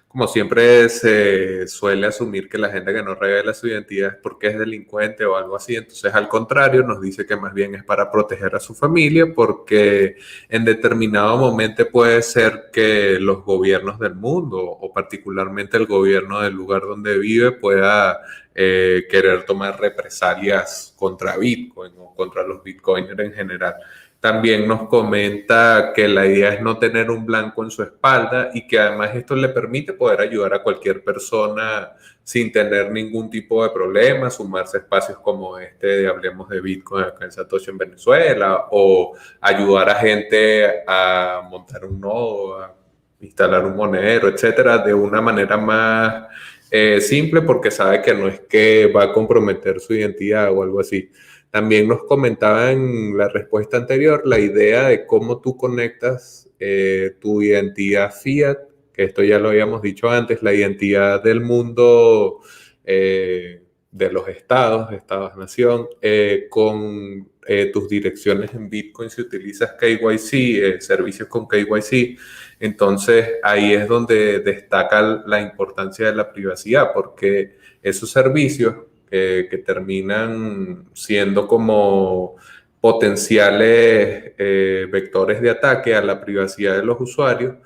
como siempre se suele asumir que la gente que no revela su identidad es porque es delincuente o algo así. Entonces, al contrario, nos dice que más bien es para proteger a su familia, porque en determinado momento puede ser que los gobiernos del mundo, o particularmente el gobierno del lugar donde vive, pueda querer tomar represalias contra Bitcoin o contra los Bitcoiners en general. También nos comenta que la idea es no tener un blanco en su espalda y que además esto le permite poder ayudar a cualquier persona sin tener ningún tipo de problema, sumarse a espacios como este de Hablemos de Bitcoin acá en Satoshi en Venezuela, o ayudar a gente a montar un nodo, a instalar un monedero, etcétera, de una manera más simple, porque sabe que no es que va a comprometer su identidad o algo así. También nos comentaba en la respuesta anterior la idea de cómo tú conectas tu identidad fiat, que esto ya lo habíamos dicho antes, la identidad del mundo de los estados-nación, con tus direcciones en Bitcoin si utilizas KYC, servicios con KYC. Entonces ahí es donde destaca la importancia de la privacidad, porque esos servicios que terminan siendo como potenciales vectores de ataque a la privacidad de los usuarios,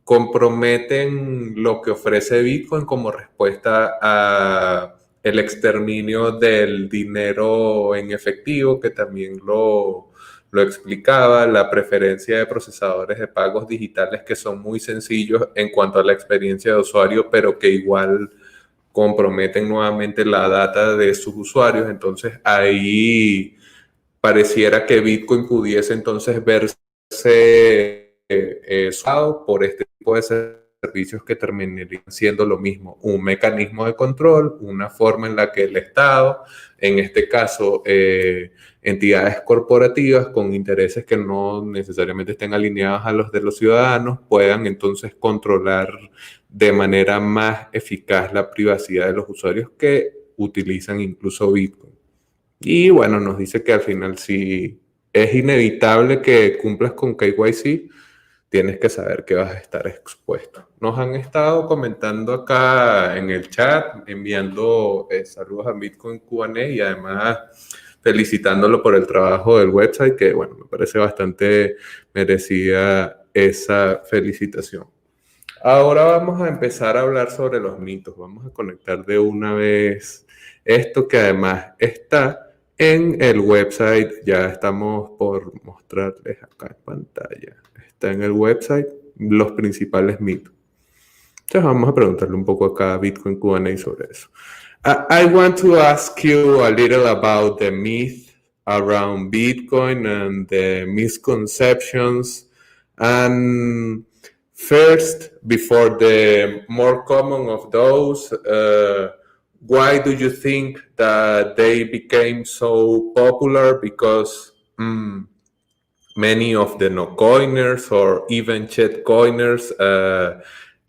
comprometen lo que ofrece Bitcoin como respuesta a el exterminio del dinero en efectivo, que también lo explicaba, la preferencia de procesadores de pagos digitales que son muy sencillos en cuanto a la experiencia de usuario, pero que igual comprometen nuevamente la data de sus usuarios. Entonces ahí pareciera que Bitcoin pudiese entonces verse usado por este tipo de servicios que terminarían siendo lo mismo, un mecanismo de control, una forma en la que el Estado, en este caso entidades corporativas con intereses que no necesariamente estén alineados a los de los ciudadanos, puedan entonces controlar de manera más eficaz la privacidad de los usuarios que utilizan incluso Bitcoin. Y bueno, nos dice que al final, si es inevitable que cumplas con KYC, tienes que saber que vas a estar expuesto. Nos han estado comentando acá en el chat, enviando saludos a Bitcoin Q&A y además felicitándolo por el trabajo del website, que bueno, me parece bastante merecida esa felicitación. Ahora vamos a empezar a hablar sobre los mitos. Vamos a conectar de una vez esto, que además está en el website. Ya estamos por mostrarles acá en pantalla. Está en el website los principales mitos. Entonces vamos a preguntarle un poco acá a Bitcoin Q&A sobre eso. I want to ask you a little about the myth around Bitcoin and the misconceptions. And first, before the more common of those, why do you think that they became so popular? Because many of the no-coiners or even shitcoiners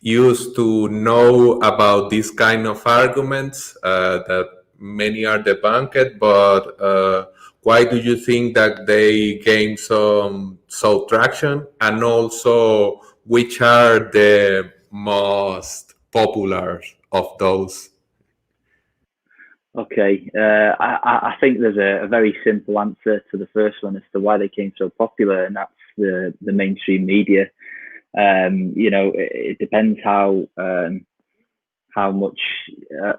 used to know about these kind of arguments that many are debunked, but why do you think that they gain so traction? And also, which are the most popular of those? Okay, I think there's a very simple answer to the first one as to why they came so popular, and that's the mainstream media. It depends how much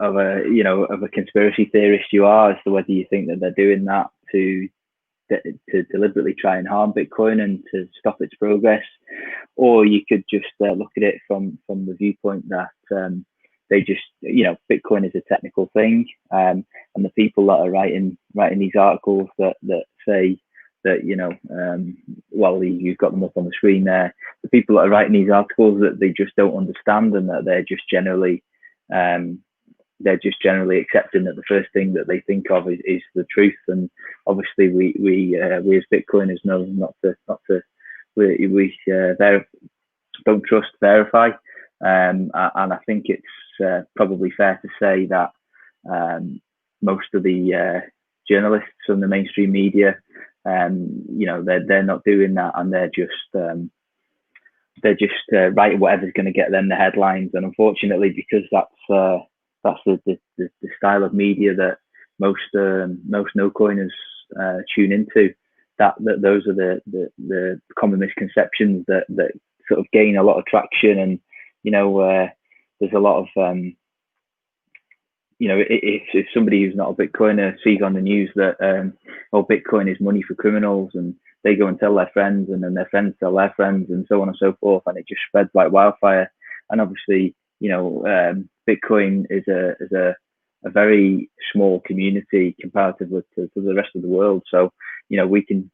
of a conspiracy theorist you are as to whether you think that they're doing that to to deliberately try and harm Bitcoin and to stop its progress, or you could just look at it from the viewpoint that they just, Bitcoin is a technical thing, and the people that are writing these articles that say that, well, you've got them up on the screen there, the people that are writing these articles that they just don't understand, and that they're just generally accepting that the first thing that they think of is the truth. And obviously we as Bitcoiners know not to don't trust, verify, and I think it's probably fair to say that most of the journalists from the mainstream media, they're not doing that, and they're just writing whatever's going to get them the headlines. And unfortunately, because that's the style of media that most no coiners tune into, that those are the common misconceptions that sort of gain a lot of traction. And there's a lot of if somebody who's not a Bitcoiner sees on the news that Bitcoin is money for criminals, and they go and tell their friends, and then their friends tell their friends, and so on and so forth, and it just spreads like wildfire. And obviously, Bitcoin is a very small community comparatively to the rest of the world. So we can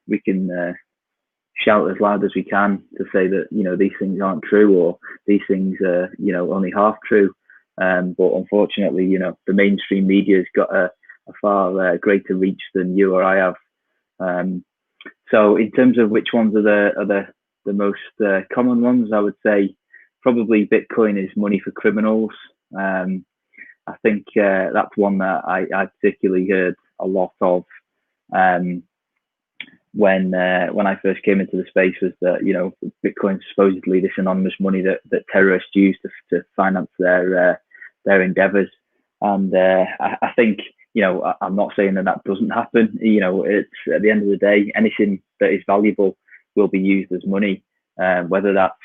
shout as loud as we can to say that these things aren't true, or these things are only half true. But unfortunately, the mainstream media has got a far greater reach than you or I have. So in terms of which ones are the most common ones, I would say probably Bitcoin is money for criminals. I think that's one that I particularly heard a lot of when I first came into the space, was that Bitcoin is supposedly this anonymous money that terrorists use to finance their endeavors. And I think I'm not saying that doesn't happen. It's, at the end of the day, anything that is valuable will be used as money, whether that's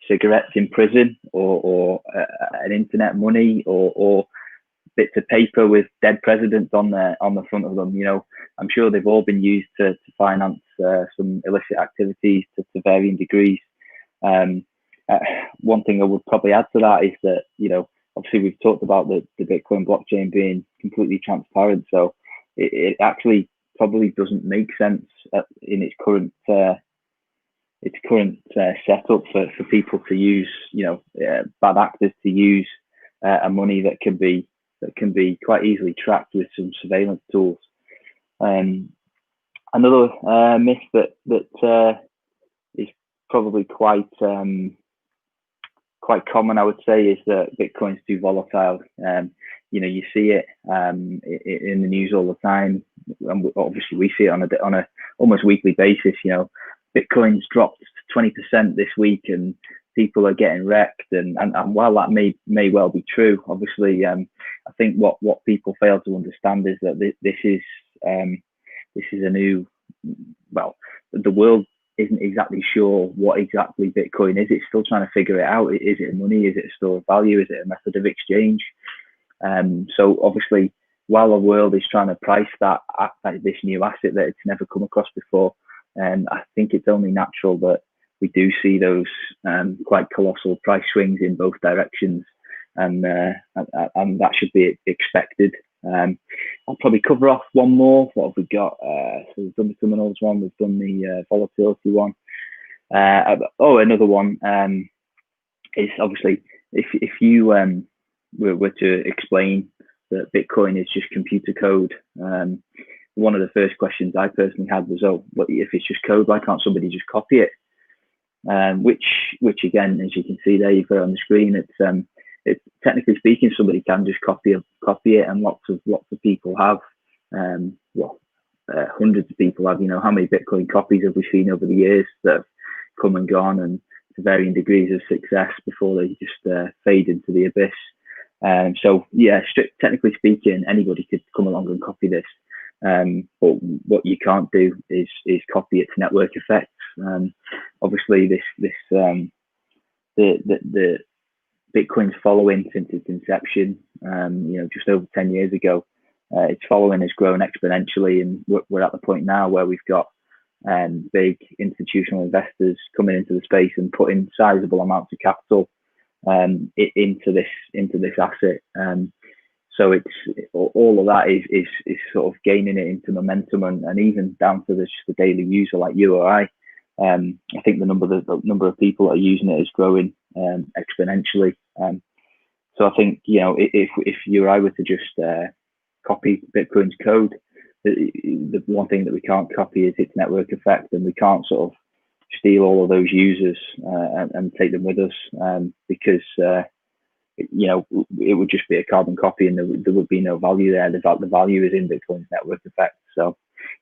cigarettes in prison, or an internet money, or bits of paper with dead presidents on the front of them. I'm sure they've all been used to finance some illicit activities to varying degrees. One thing I would probably add to that is that obviously we've talked about the Bitcoin blockchain being completely transparent, so it actually probably doesn't make sense in its current setup for people to use, bad actors to use a money that can be quite easily tracked with some surveillance tools. Another myth that is probably quite common, I would say, is that Bitcoin's too volatile. You see it in the news all the time, and obviously we see it on a almost weekly basis. Bitcoin's dropped 20% this week, and people are getting wrecked. And while that may well be true, obviously, I think what people fail to understand is that this is a new. Well, the world isn't exactly sure what exactly Bitcoin is. It's still trying to figure it out. Is it money? Is it a store of value? Is it a method of exchange? So obviously, while the world is trying to price this new asset that it's never come across before, I think it's only natural that we do see those quite colossal price swings in both directions, and that should be expected. I'll probably cover off one more. What have we got? So we've done the criminals one, we've done the volatility one. Another one is obviously if you were to explain that Bitcoin is just computer code, one of the first questions I personally had was, if it's just code, why can't somebody just copy it? Which again, as you can see there, you've got it on the screen. It's technically speaking, somebody can just copy it, and lots of people have. Hundreds of people have. How many Bitcoin copies have we seen over the years that have come and gone, and to varying degrees of success before they just fade into the abyss. So yeah, technically speaking, anybody could come along and copy this. But what you can't do is copy its network effects. Obviously, the Bitcoin's following since its inception, just over 10 years ago, its following has grown exponentially, and we're at the point now where we've got big institutional investors coming into the space and putting sizable amounts of capital into this asset. So it's all of that is sort of gaining it into momentum, and even down to just the daily user like you or I. I think the number of people that are using it is growing exponentially. So I think, you know, if you or I were to just copy Bitcoin's code, the one thing that we can't copy is its network effect, and we can't sort of steal all of those users and take them with us, because you know, it would just be a carbon copy, and there would be no value there. The value is in Bitcoin's network effect. So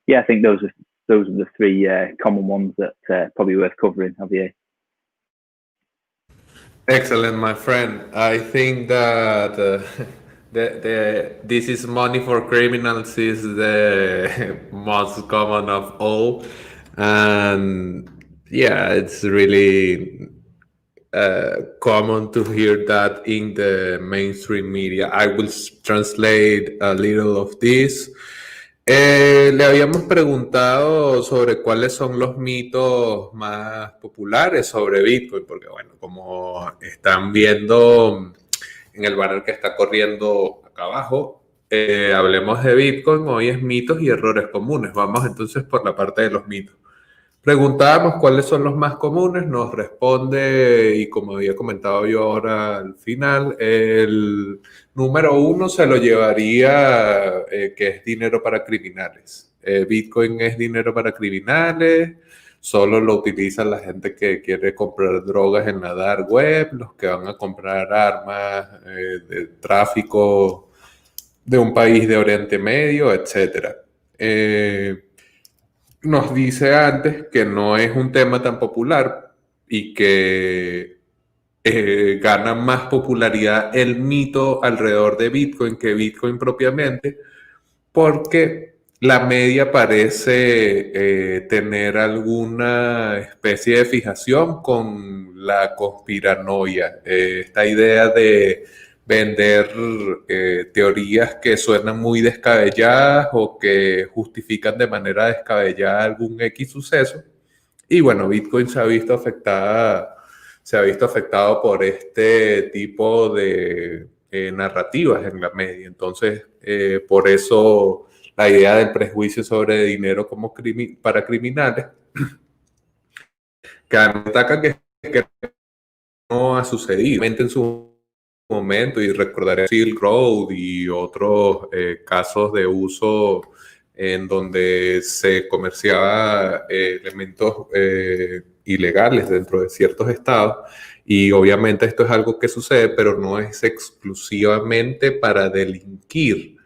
yeah, I think those are the three common ones that probably worth covering, Javier. Excellent, my friend. I think that this is money for criminals is the most common of all, and yeah, it's really common to hear that in the mainstream media. I will translate a little of this. Le habíamos preguntado sobre cuáles son los mitos más populares sobre Bitcoin, porque bueno, como están viendo en el banner que está corriendo acá abajo, hablemos de Bitcoin, hoy es mitos y errores comunes. Vamos entonces por la parte de los mitos. Preguntábamos cuáles son los más comunes, nos responde, y como había comentado yo ahora al final, el número 1 se lo llevaría, que es dinero para criminales. Bitcoin es dinero para criminales, solo lo utiliza la gente que quiere comprar drogas en la dark web, los que van a comprar armas de tráfico de un país de Oriente Medio, etc. Nos dice antes que no es un tema tan popular y que gana más popularidad el mito alrededor de Bitcoin que Bitcoin propiamente, porque la media parece tener alguna especie de fijación con la conspiranoia. Esta idea de vender teorías que suenan muy descabelladas o que justifican de manera descabellada algún X suceso. Y bueno, Bitcoin se ha visto afectado por este tipo de narrativas en la media. Entonces, por eso la idea del prejuicio sobre dinero como para criminales, que ataca que no ha sucedido en su momento, y recordaré Silk Road y otros casos de uso en donde se comerciaba elementos ilegales dentro de ciertos estados, y obviamente esto es algo que sucede, pero no es exclusivamente para delinquir,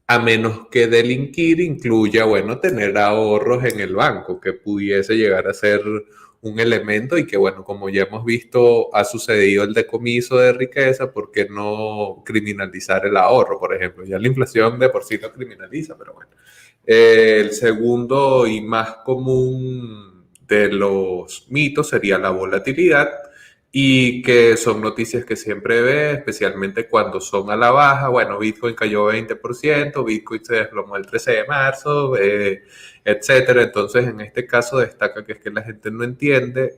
a menos que delinquir incluya, bueno, tener ahorros en el banco, que pudiese llegar a ser un elemento, y que bueno, como ya hemos visto, ha sucedido el decomiso de riqueza. ¿Por qué no criminalizar el ahorro, por ejemplo? Ya la inflación de por sí lo criminaliza, pero bueno. El segundo y más común de los mitos sería la volatilidad, y que son noticias que siempre ve, especialmente cuando son a la baja. Bueno, Bitcoin cayó 20%, Bitcoin se desplomó el 13 de marzo, etcétera. Entonces, en este caso destaca que es que la gente no entiende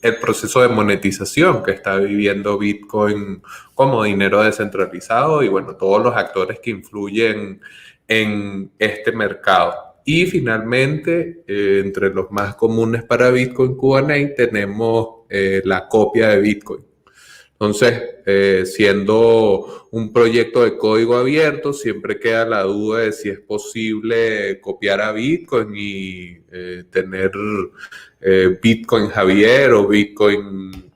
el proceso de monetización que está viviendo Bitcoin como dinero descentralizado, y bueno, todos los actores que influyen en este mercado. Y finalmente, entre los más comunes para Bitcoin Q&A tenemos la copia de Bitcoin. Entonces, siendo un proyecto de código abierto, siempre queda la duda de si es posible copiar a Bitcoin y tener Bitcoin Javier o Bitcoin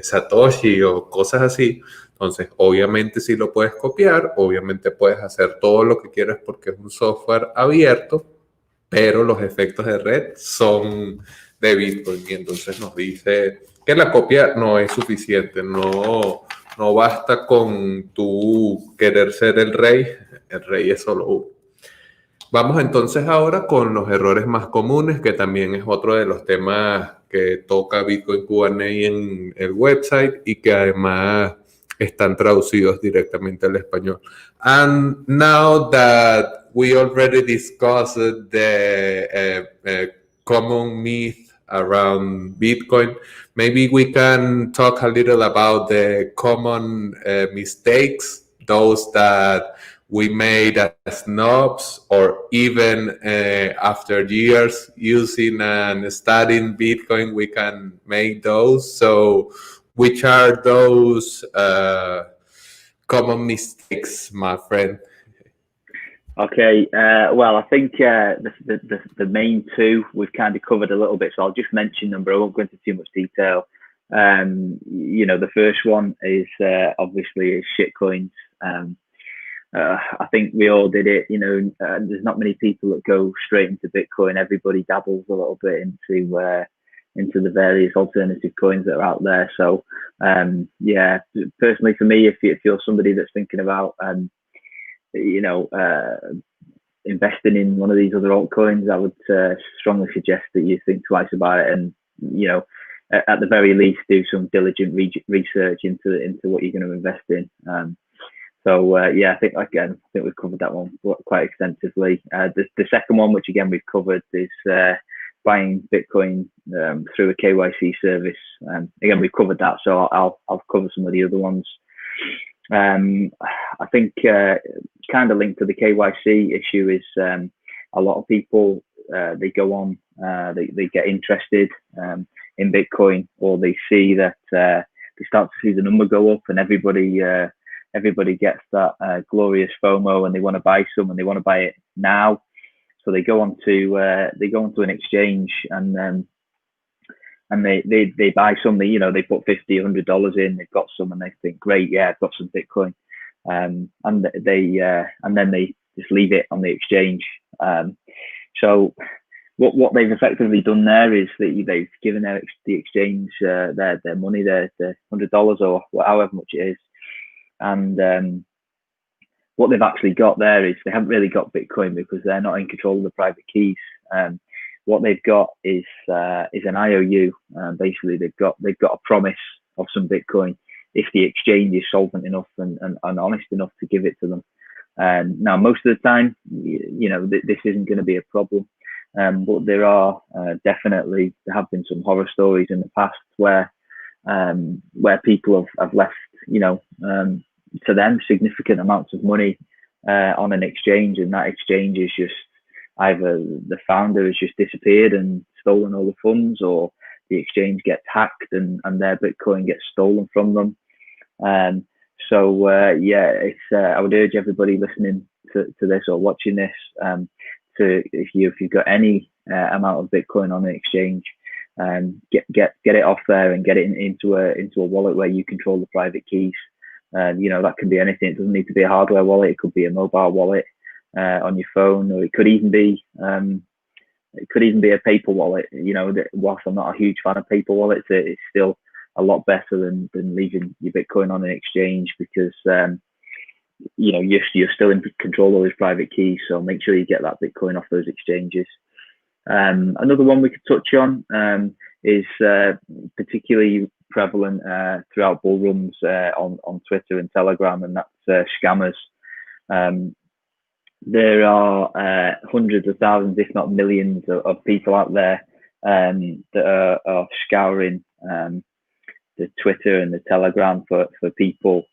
Satoshi o cosas así. Entonces, obviamente sí lo puedes copiar, obviamente puedes hacer todo lo que quieras porque es un software abierto, pero los efectos de red son de Bitcoin, y entonces nos dice que la copia no es suficiente, no basta con tú querer ser el rey es solo uno. Vamos entonces ahora con los errores más comunes, que también es otro de los temas que toca Bitcoin Q&A en el website, y que además están traducidos directamente al español. And now that we already discussed the common myth around Bitcoin, maybe we can talk a little about the common mistakes, those that we made as snobs, or even after years using and studying Bitcoin, we can make those. So which are those common mistakes, my friend? Okay, well, I think the main two we've kind of covered a little bit, so I'll just mention them, but I won't go into too much detail. The first one is obviously shitcoins. I think we all did it. There's not many people that go straight into Bitcoin. Everybody dabbles a little bit into the various alternative coins that are out there. So personally for me, if you're somebody that's thinking about investing in one of these other altcoins, I would strongly suggest that you think twice about it, and at the very least do some diligent research into what you're going to invest in. I think we've covered that one quite extensively. The second one, which again we've covered, is buying Bitcoin through a KYC service. Again, we've covered that, so I'll cover some of the other ones. I think kind of linked to the KYC issue is a lot of people they go on, they get interested in Bitcoin, or they see that they start to see the number go up, and everybody gets that glorious FOMO, and they want to buy some, and they want to buy it now. So they go onto an exchange, and they buy some. They put $50, $100 in. They've got some, and they think, great, yeah, I've got some Bitcoin, and then they just leave it on the exchange. So what they've effectively done there is that they've given the exchange their money, their $100 or however much it is, and what they've actually got there is they haven't really got Bitcoin, because they're not in control of the private keys. What they've got is an IOU. Basically, they've got a promise of some Bitcoin if the exchange is solvent enough and honest enough to give it to them. Now, most of the time, this isn't going to be a problem, but there have been some horror stories in the past where people have left, to them, significant amounts of money on an exchange, and that exchange is just either the founder has just disappeared and stolen all the funds, or the exchange gets hacked and their Bitcoin gets stolen from them. I would urge everybody listening to this or watching this if you've got any amount of Bitcoin on an exchange, get it off there and get it into a wallet where you control the private keys. That can be anything. It doesn't need to be a hardware wallet. It could be a mobile wallet on your phone, or it could even be a paper wallet. Whilst I'm not a huge fan of paper wallets, it's still a lot better than leaving your Bitcoin on an exchange, because you're still in control of those private keys. So make sure you get that Bitcoin off those exchanges. Another one we could touch on is particularly prevalent throughout bull runs on Twitter and Telegram, and that's scammers. There are hundreds of thousands, if not millions, of people out there that are scouring the Twitter and the Telegram for people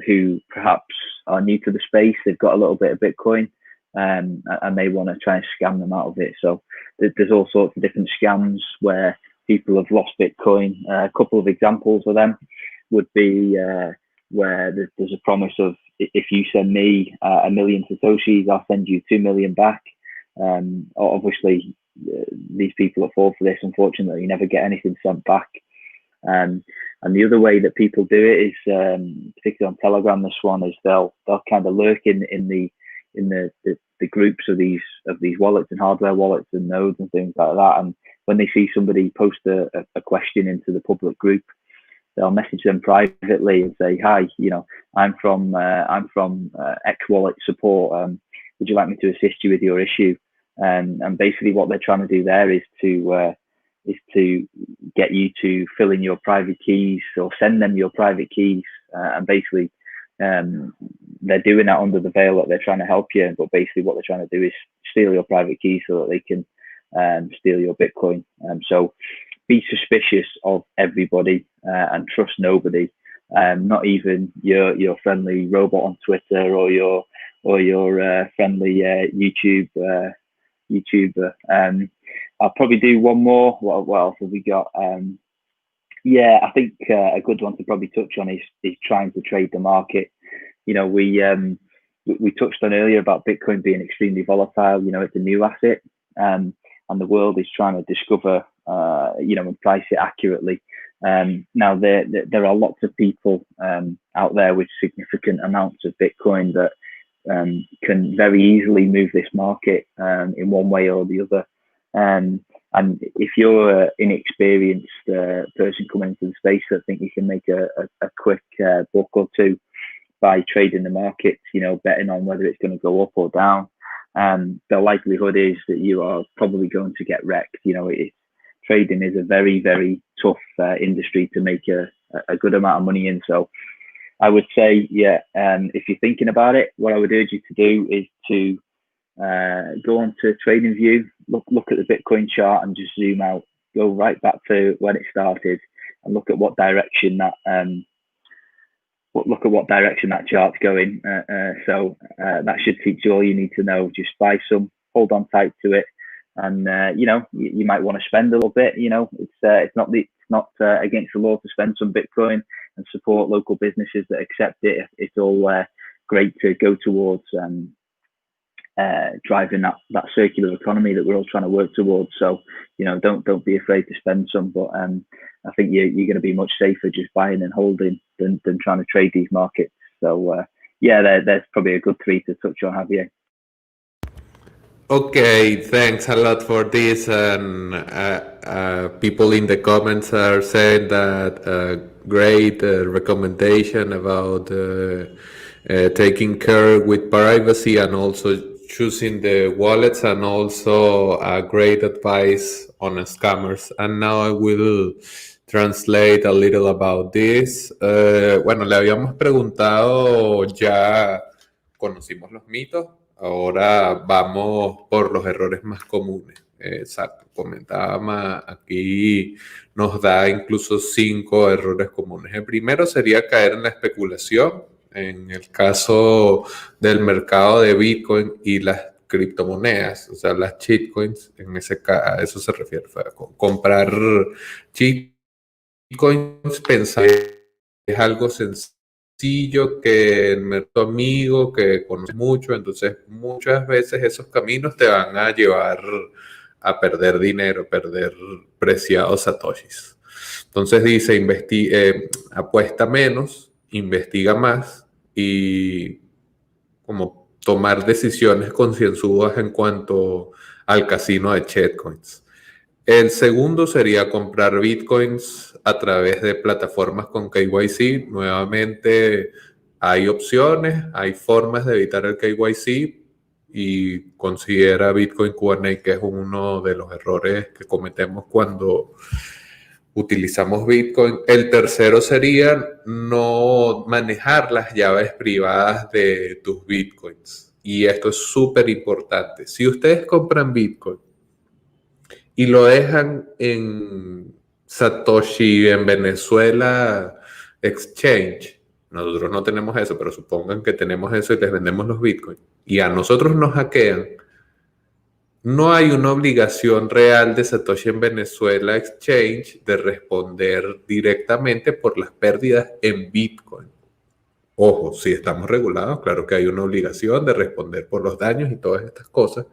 who perhaps are new to the space. They've got a little bit of Bitcoin, and they want to try and scam them out of it. So there's all sorts of different scams where people have lost Bitcoin. A couple of examples of them would be where there's a promise of, if you send me 1 million Satoshis, I'll send you 2 million back. Obviously, these that fall for this, unfortunately, you never get anything sent back. And the other way that people do it is, particularly on Telegram, this one is they'll kind of lurk in the groups of these wallets and hardware wallets and nodes and things like that. And when they see somebody post a question into the public group, they'll message them privately and say, "Hi, I'm from X wallet support. Would you like me to assist you with your issue?" And basically, what they're trying to do there is to get you to fill in your private keys, or send them your private keys and basically they're doing that under the veil that they're trying to help you, but basically what they're trying to do is steal your private key so that they can steal your Bitcoin. So be suspicious of everybody and trust nobody, not even your friendly robot on Twitter or your friendly YouTuber. I'll probably do one more. What else have we got? Yeah, I think a good one to probably touch on is trying to trade the market. You know, we touched on earlier about Bitcoin being extremely volatile. You know, it's a new asset, and the world is trying to discover, and price it accurately. Now there are lots of people out there with significant amounts of Bitcoin that can very easily move this market in one way or the other. And if you're an inexperienced person coming into the space, I think you can make a quick buck or two by trading the markets, betting on whether it's going to go up or down. The likelihood is that you are probably going to get wrecked. Trading is a very, very tough industry to make a good amount of money in. So I would say, if you're thinking about it, what I would urge you to do is to go on to TradingView, look at the Bitcoin chart and just zoom out, go right back to when it started and look at what direction that chart's going. So that should teach you all you need to know. Just buy some, hold on tight to it, and you might want to spend a little bit. It's not against the law to spend some Bitcoin and support local businesses that accept it. It's all great to go towards driving that circular economy that we're all trying to work towards. So don't be afraid to spend some, but I think you're going to be much safer just buying and holding than trying to trade these markets. So there's probably a good three to touch on, Javier. Okay, thanks a lot for this. And people in the comments are saying that great recommendation about taking care with privacy and also choosing the wallets, and also great advice on scammers. And now I will translate a little about this. Bueno, le habíamos preguntado, ya conocimos los mitos, ahora vamos por los errores más comunes. Exacto, comentaba aquí, nos da incluso 5 errores comunes. El primero sería caer en la especulación. En el caso del mercado de Bitcoin y las criptomonedas, o sea, las shitcoins, a eso se refiere, comprar shitcoins, pensar que es algo sencillo, que tu amigo que conoce mucho, entonces muchas veces esos caminos te van a llevar a perder dinero, perder preciados satoshis. Entonces dice, apuesta menos, investiga más, y como tomar decisiones concienzudosas en cuanto al casino de shitcoins. El segundo sería comprar bitcoins a través de plataformas con KYC. Nuevamente hay opciones, hay formas de evitar el KYC, y considera Bitcoin Q&A, que es uno de los errores que cometemos cuando utilizamos Bitcoin. El tercero sería no manejar las llaves privadas de tus Bitcoins. Y esto es súper importante. Si ustedes compran Bitcoin y lo dejan en Satoshi, en Venezuela Exchange, nosotros no tenemos eso, pero supongan que tenemos eso y les vendemos los Bitcoin, y a nosotros nos hackean, no hay una obligación real de Satoshi en Venezuela Exchange de responder directamente por las pérdidas en Bitcoin. Ojo, si estamos regulados, claro que hay una obligación de responder por los daños y todas estas cosas,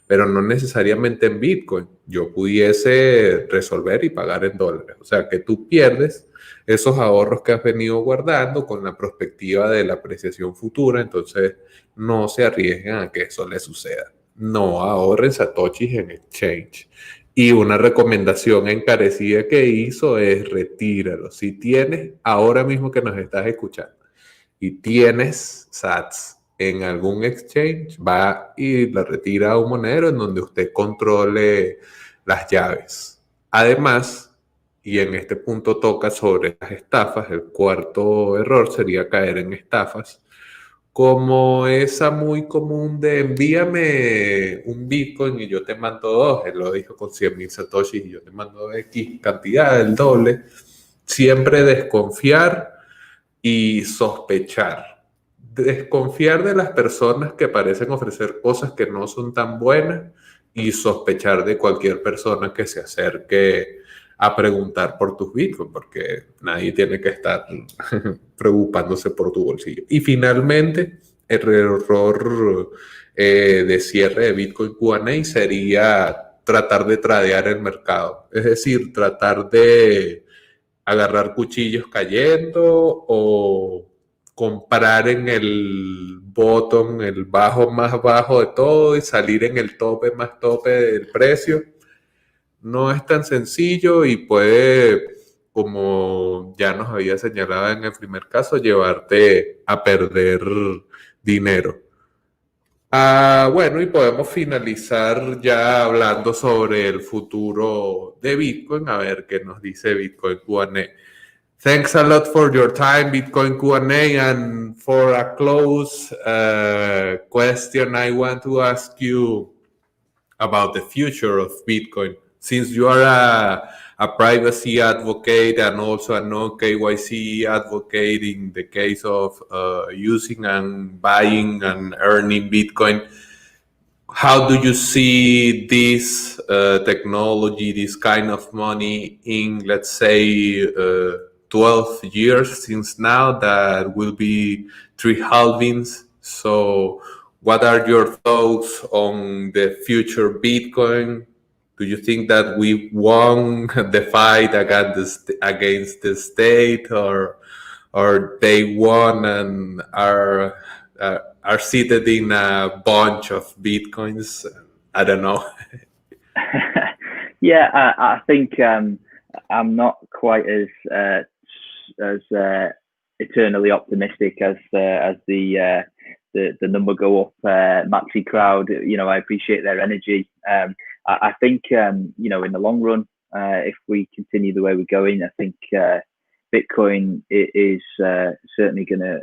pero no necesariamente en Bitcoin. Yo pudiese resolver y pagar en dólares. O sea, que tú pierdes esos ahorros que has venido guardando con la perspectiva de la apreciación futura, entonces no se arriesguen a que eso les suceda. No ahorren satoshis en exchange. Y una recomendación encarecida que hizo es retíralo. Si tienes, ahora mismo que nos estás escuchando, y tienes sats en algún exchange, va y la retira a un monedero en donde usted controle las llaves. Además, y en este punto toca sobre las estafas. El cuarto error sería caer en estafas, como esa muy común de envíame un Bitcoin y yo te mando dos. Él lo dijo con 100.000 Satoshi y yo te mando X cantidad, el doble. Siempre desconfiar y sospechar. Desconfiar de las personas que parecen ofrecer cosas que no son tan buenas y sospechar de cualquier persona que se acerque a preguntar por tus Bitcoin, porque nadie tiene que estar preocupándose por tu bolsillo. Y finalmente, el error de cierre de Bitcoin Q&A sería tratar de tradear el mercado, es decir, tratar de agarrar cuchillos cayendo o comprar en el bottom, el bajo más bajo de todo y salir en el tope más tope del precio. No es tan sencillo y puede, como ya nos había señalado en el primer caso, llevarte a perder dinero. Bueno, y podemos finalizar ya hablando sobre el futuro de Bitcoin, a ver qué nos dice Bitcoin Q&A. Thanks a lot for your time, Bitcoin Q&A, and for a close question, I want to ask you about the future of Bitcoin. Since you are a privacy advocate and also a non-KYC advocate in the case of using and buying and earning Bitcoin, how do you see this technology, this kind of money in, let's say, 12 years since now? That will be 3 halvings. So what are your thoughts on the future Bitcoin? Do you think that we won the fight against the state, or they won and are seated in a bunch of Bitcoins? I don't know. Yeah, I think I'm not quite as eternally optimistic as the number go up. Maxi crowd, I appreciate their energy. I think in the long run, if we continue the way we're going, I think Bitcoin is certainly gonna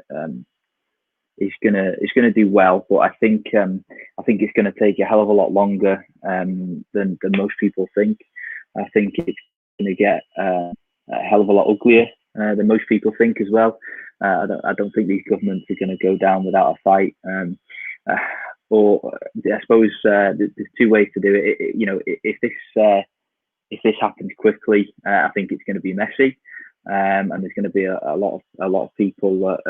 do well. But I think it's gonna take a hell of a lot longer than most people think. I think it's gonna get a hell of a lot uglier than most people think as well. I don't think these governments are going to go down without a fight. Or I suppose there's 2 ways to do it. If this happens quickly, I think it's going to be messy, and there's going to be a lot of people that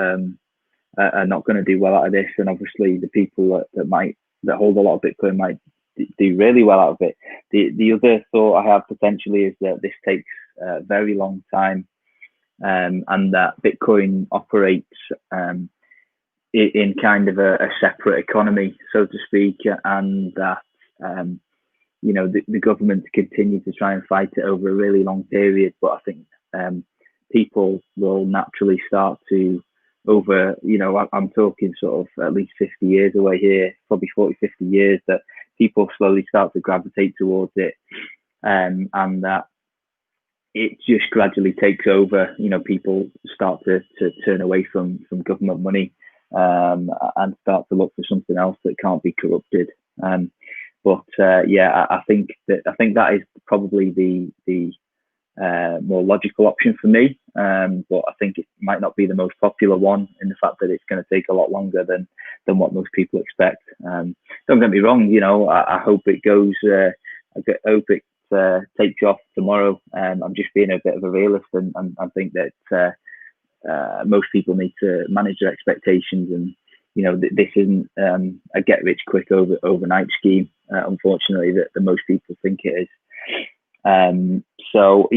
are not going to do well out of this. And obviously, the people that hold a lot of Bitcoin might do really well out of it. The other thought I have potentially is that this takes a very long time. And that Bitcoin operates in kind of a separate economy, so to speak, and that the government continue to try and fight it over a really long period. But I think people will naturally start to I'm talking sort of at least 50 years away here, probably 40, 50 years, that people slowly start to gravitate towards it, and that it just gradually takes over. People start to turn away from government money and start to look for something else that can't be corrupted. But I think that is probably the more logical option for me. But I think it might not be the most popular one, in the fact that it's going to take a lot longer than what most people expect. Don't get me wrong, I hope it goes. I hope it takes off tomorrow. I'm just being a bit of a realist, and I think that most people need to manage their expectations, and this isn't a get rich quick overnight scheme, unfortunately, that most people think it is. So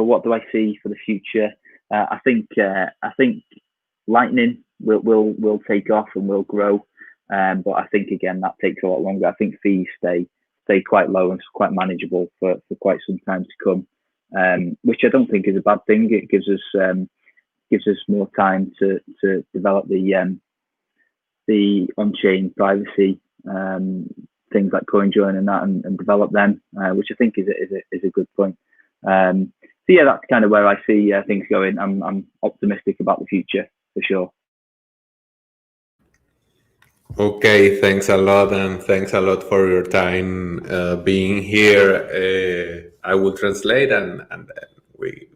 what do I see for the future? I think Lightning will take off and will grow, but I think again that takes a lot longer. I think fees stay quite low and quite manageable for quite some time to come, which I don't think is a bad thing. It gives us more time to develop the on-chain privacy things like CoinJoin and that, and develop them, which I think is a good point. yeah, that's kind of where I see things going. I'm optimistic about the future for sure. Okay, thanks a lot, and thanks a lot for your time being here. I will translate and then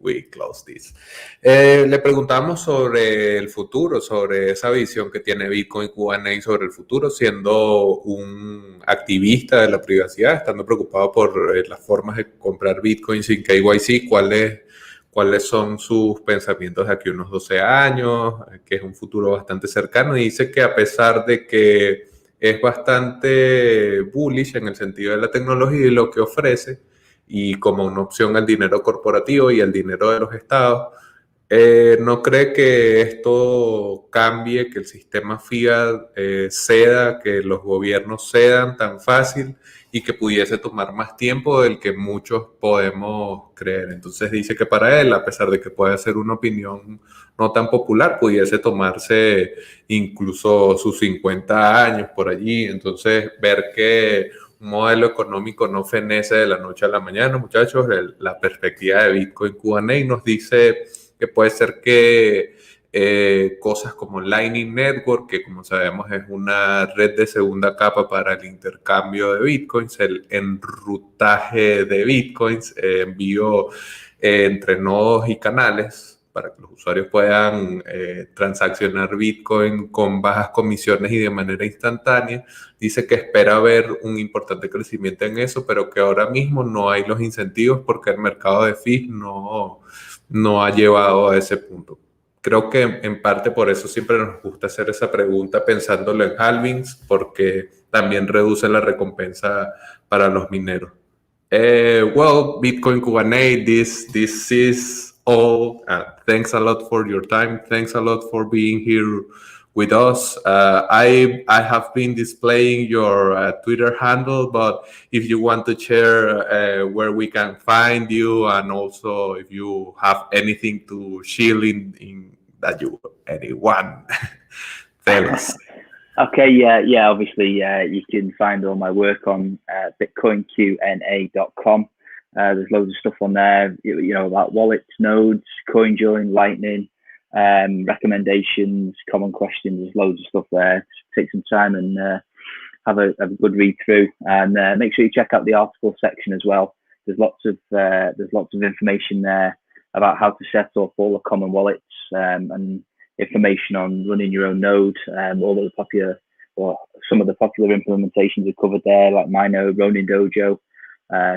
we close this. Le preguntamos sobre el futuro, sobre esa visión que tiene Bitcoin Q&A sobre el futuro, siendo un activista de la privacidad, estando preocupado por las formas de comprar Bitcoin sin KYC, cuáles son sus pensamientos de aquí a unos 12 años, que es un futuro bastante cercano, y dice que a pesar de que es bastante bullish en el sentido de la tecnología y lo que ofrece, y como una opción al dinero corporativo y al dinero de los estados, no cree que esto cambie, que el sistema fiat ceda, que los gobiernos cedan tan fácil y que pudiese tomar más tiempo del que muchos podemos creer. Entonces dice que para él, a pesar de que puede ser una opinión no tan popular, pudiese tomarse incluso sus 50 años por allí. Entonces ver que un modelo económico no fenece de la noche a la mañana, muchachos. La perspectiva de Bitcoin Q&A nos dice que puede ser que cosas como Lightning Network, que como sabemos es una red de segunda capa para el intercambio de Bitcoins, el enrutaje de Bitcoins, envío entre nodos y canales para que los usuarios puedan transaccionar Bitcoin con bajas comisiones y de manera instantánea. Dice que espera ver un importante crecimiento en eso, pero que ahora mismo no hay los incentivos porque el mercado de fees no ha llevado a ese punto. Creo que en parte por eso siempre nos gusta hacer esa pregunta pensándolo en halvings, porque también reduce la recompensa para los mineros. Well, Bitcoin Q&A, this is all. Thanks a lot for your time. Thanks a lot for being here with us. I have been displaying your Twitter handle, but if you want to share where we can find you, and also if you have anything to share in that anyone, tell us. Okay, yeah. Obviously, you can find all my work on bitcoinqna.com. There's loads of stuff on there, you know, about wallets, nodes, CoinJoin, Lightning, recommendations, common questions. There's loads of stuff there. Take some time and have a good read through, and make sure you check out the article section as well. There's lots of information there about how to set up all the common wallets, and information on running your own node. All of the popular, or some of the popular implementations are covered there, like MyNode, Ronin Dojo,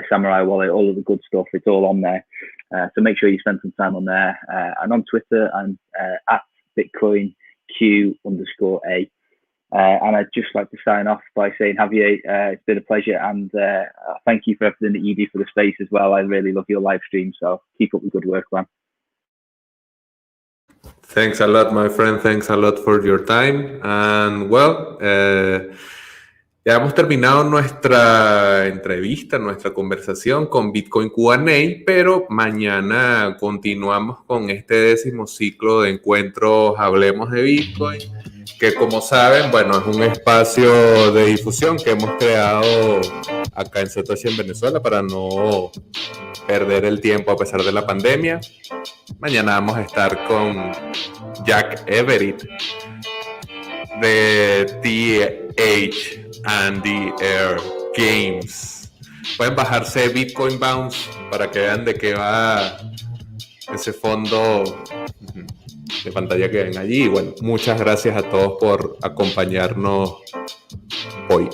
Samurai Wallet, all of the good stuff. It's all on there. So make sure you spend some time on there, and on Twitter and at BitcoinQ_A. And I'd just like to sign off by saying, Javier, it's been a pleasure, and thank you for everything that you do for the space as well. I really love your live stream, so keep up the good work, man. Thanks a lot, my friend. Thanks a lot for your time. And well, ya hemos terminado nuestra entrevista, nuestra conversación con Bitcoin Q&A, pero mañana continuamos con este 10º ciclo de encuentros Hablemos de Bitcoin, que como saben, bueno, es un espacio de difusión que hemos creado acá en Satoshi en Venezuela para no perder el tiempo a pesar de la pandemia. Mañana vamos a estar con Jack Everett de TH and the Air Games. Pueden bajarse Bitcoin Bounce para que vean de qué va ese fondo de pantalla que ven allí. Y bueno, muchas gracias a todos por acompañarnos hoy.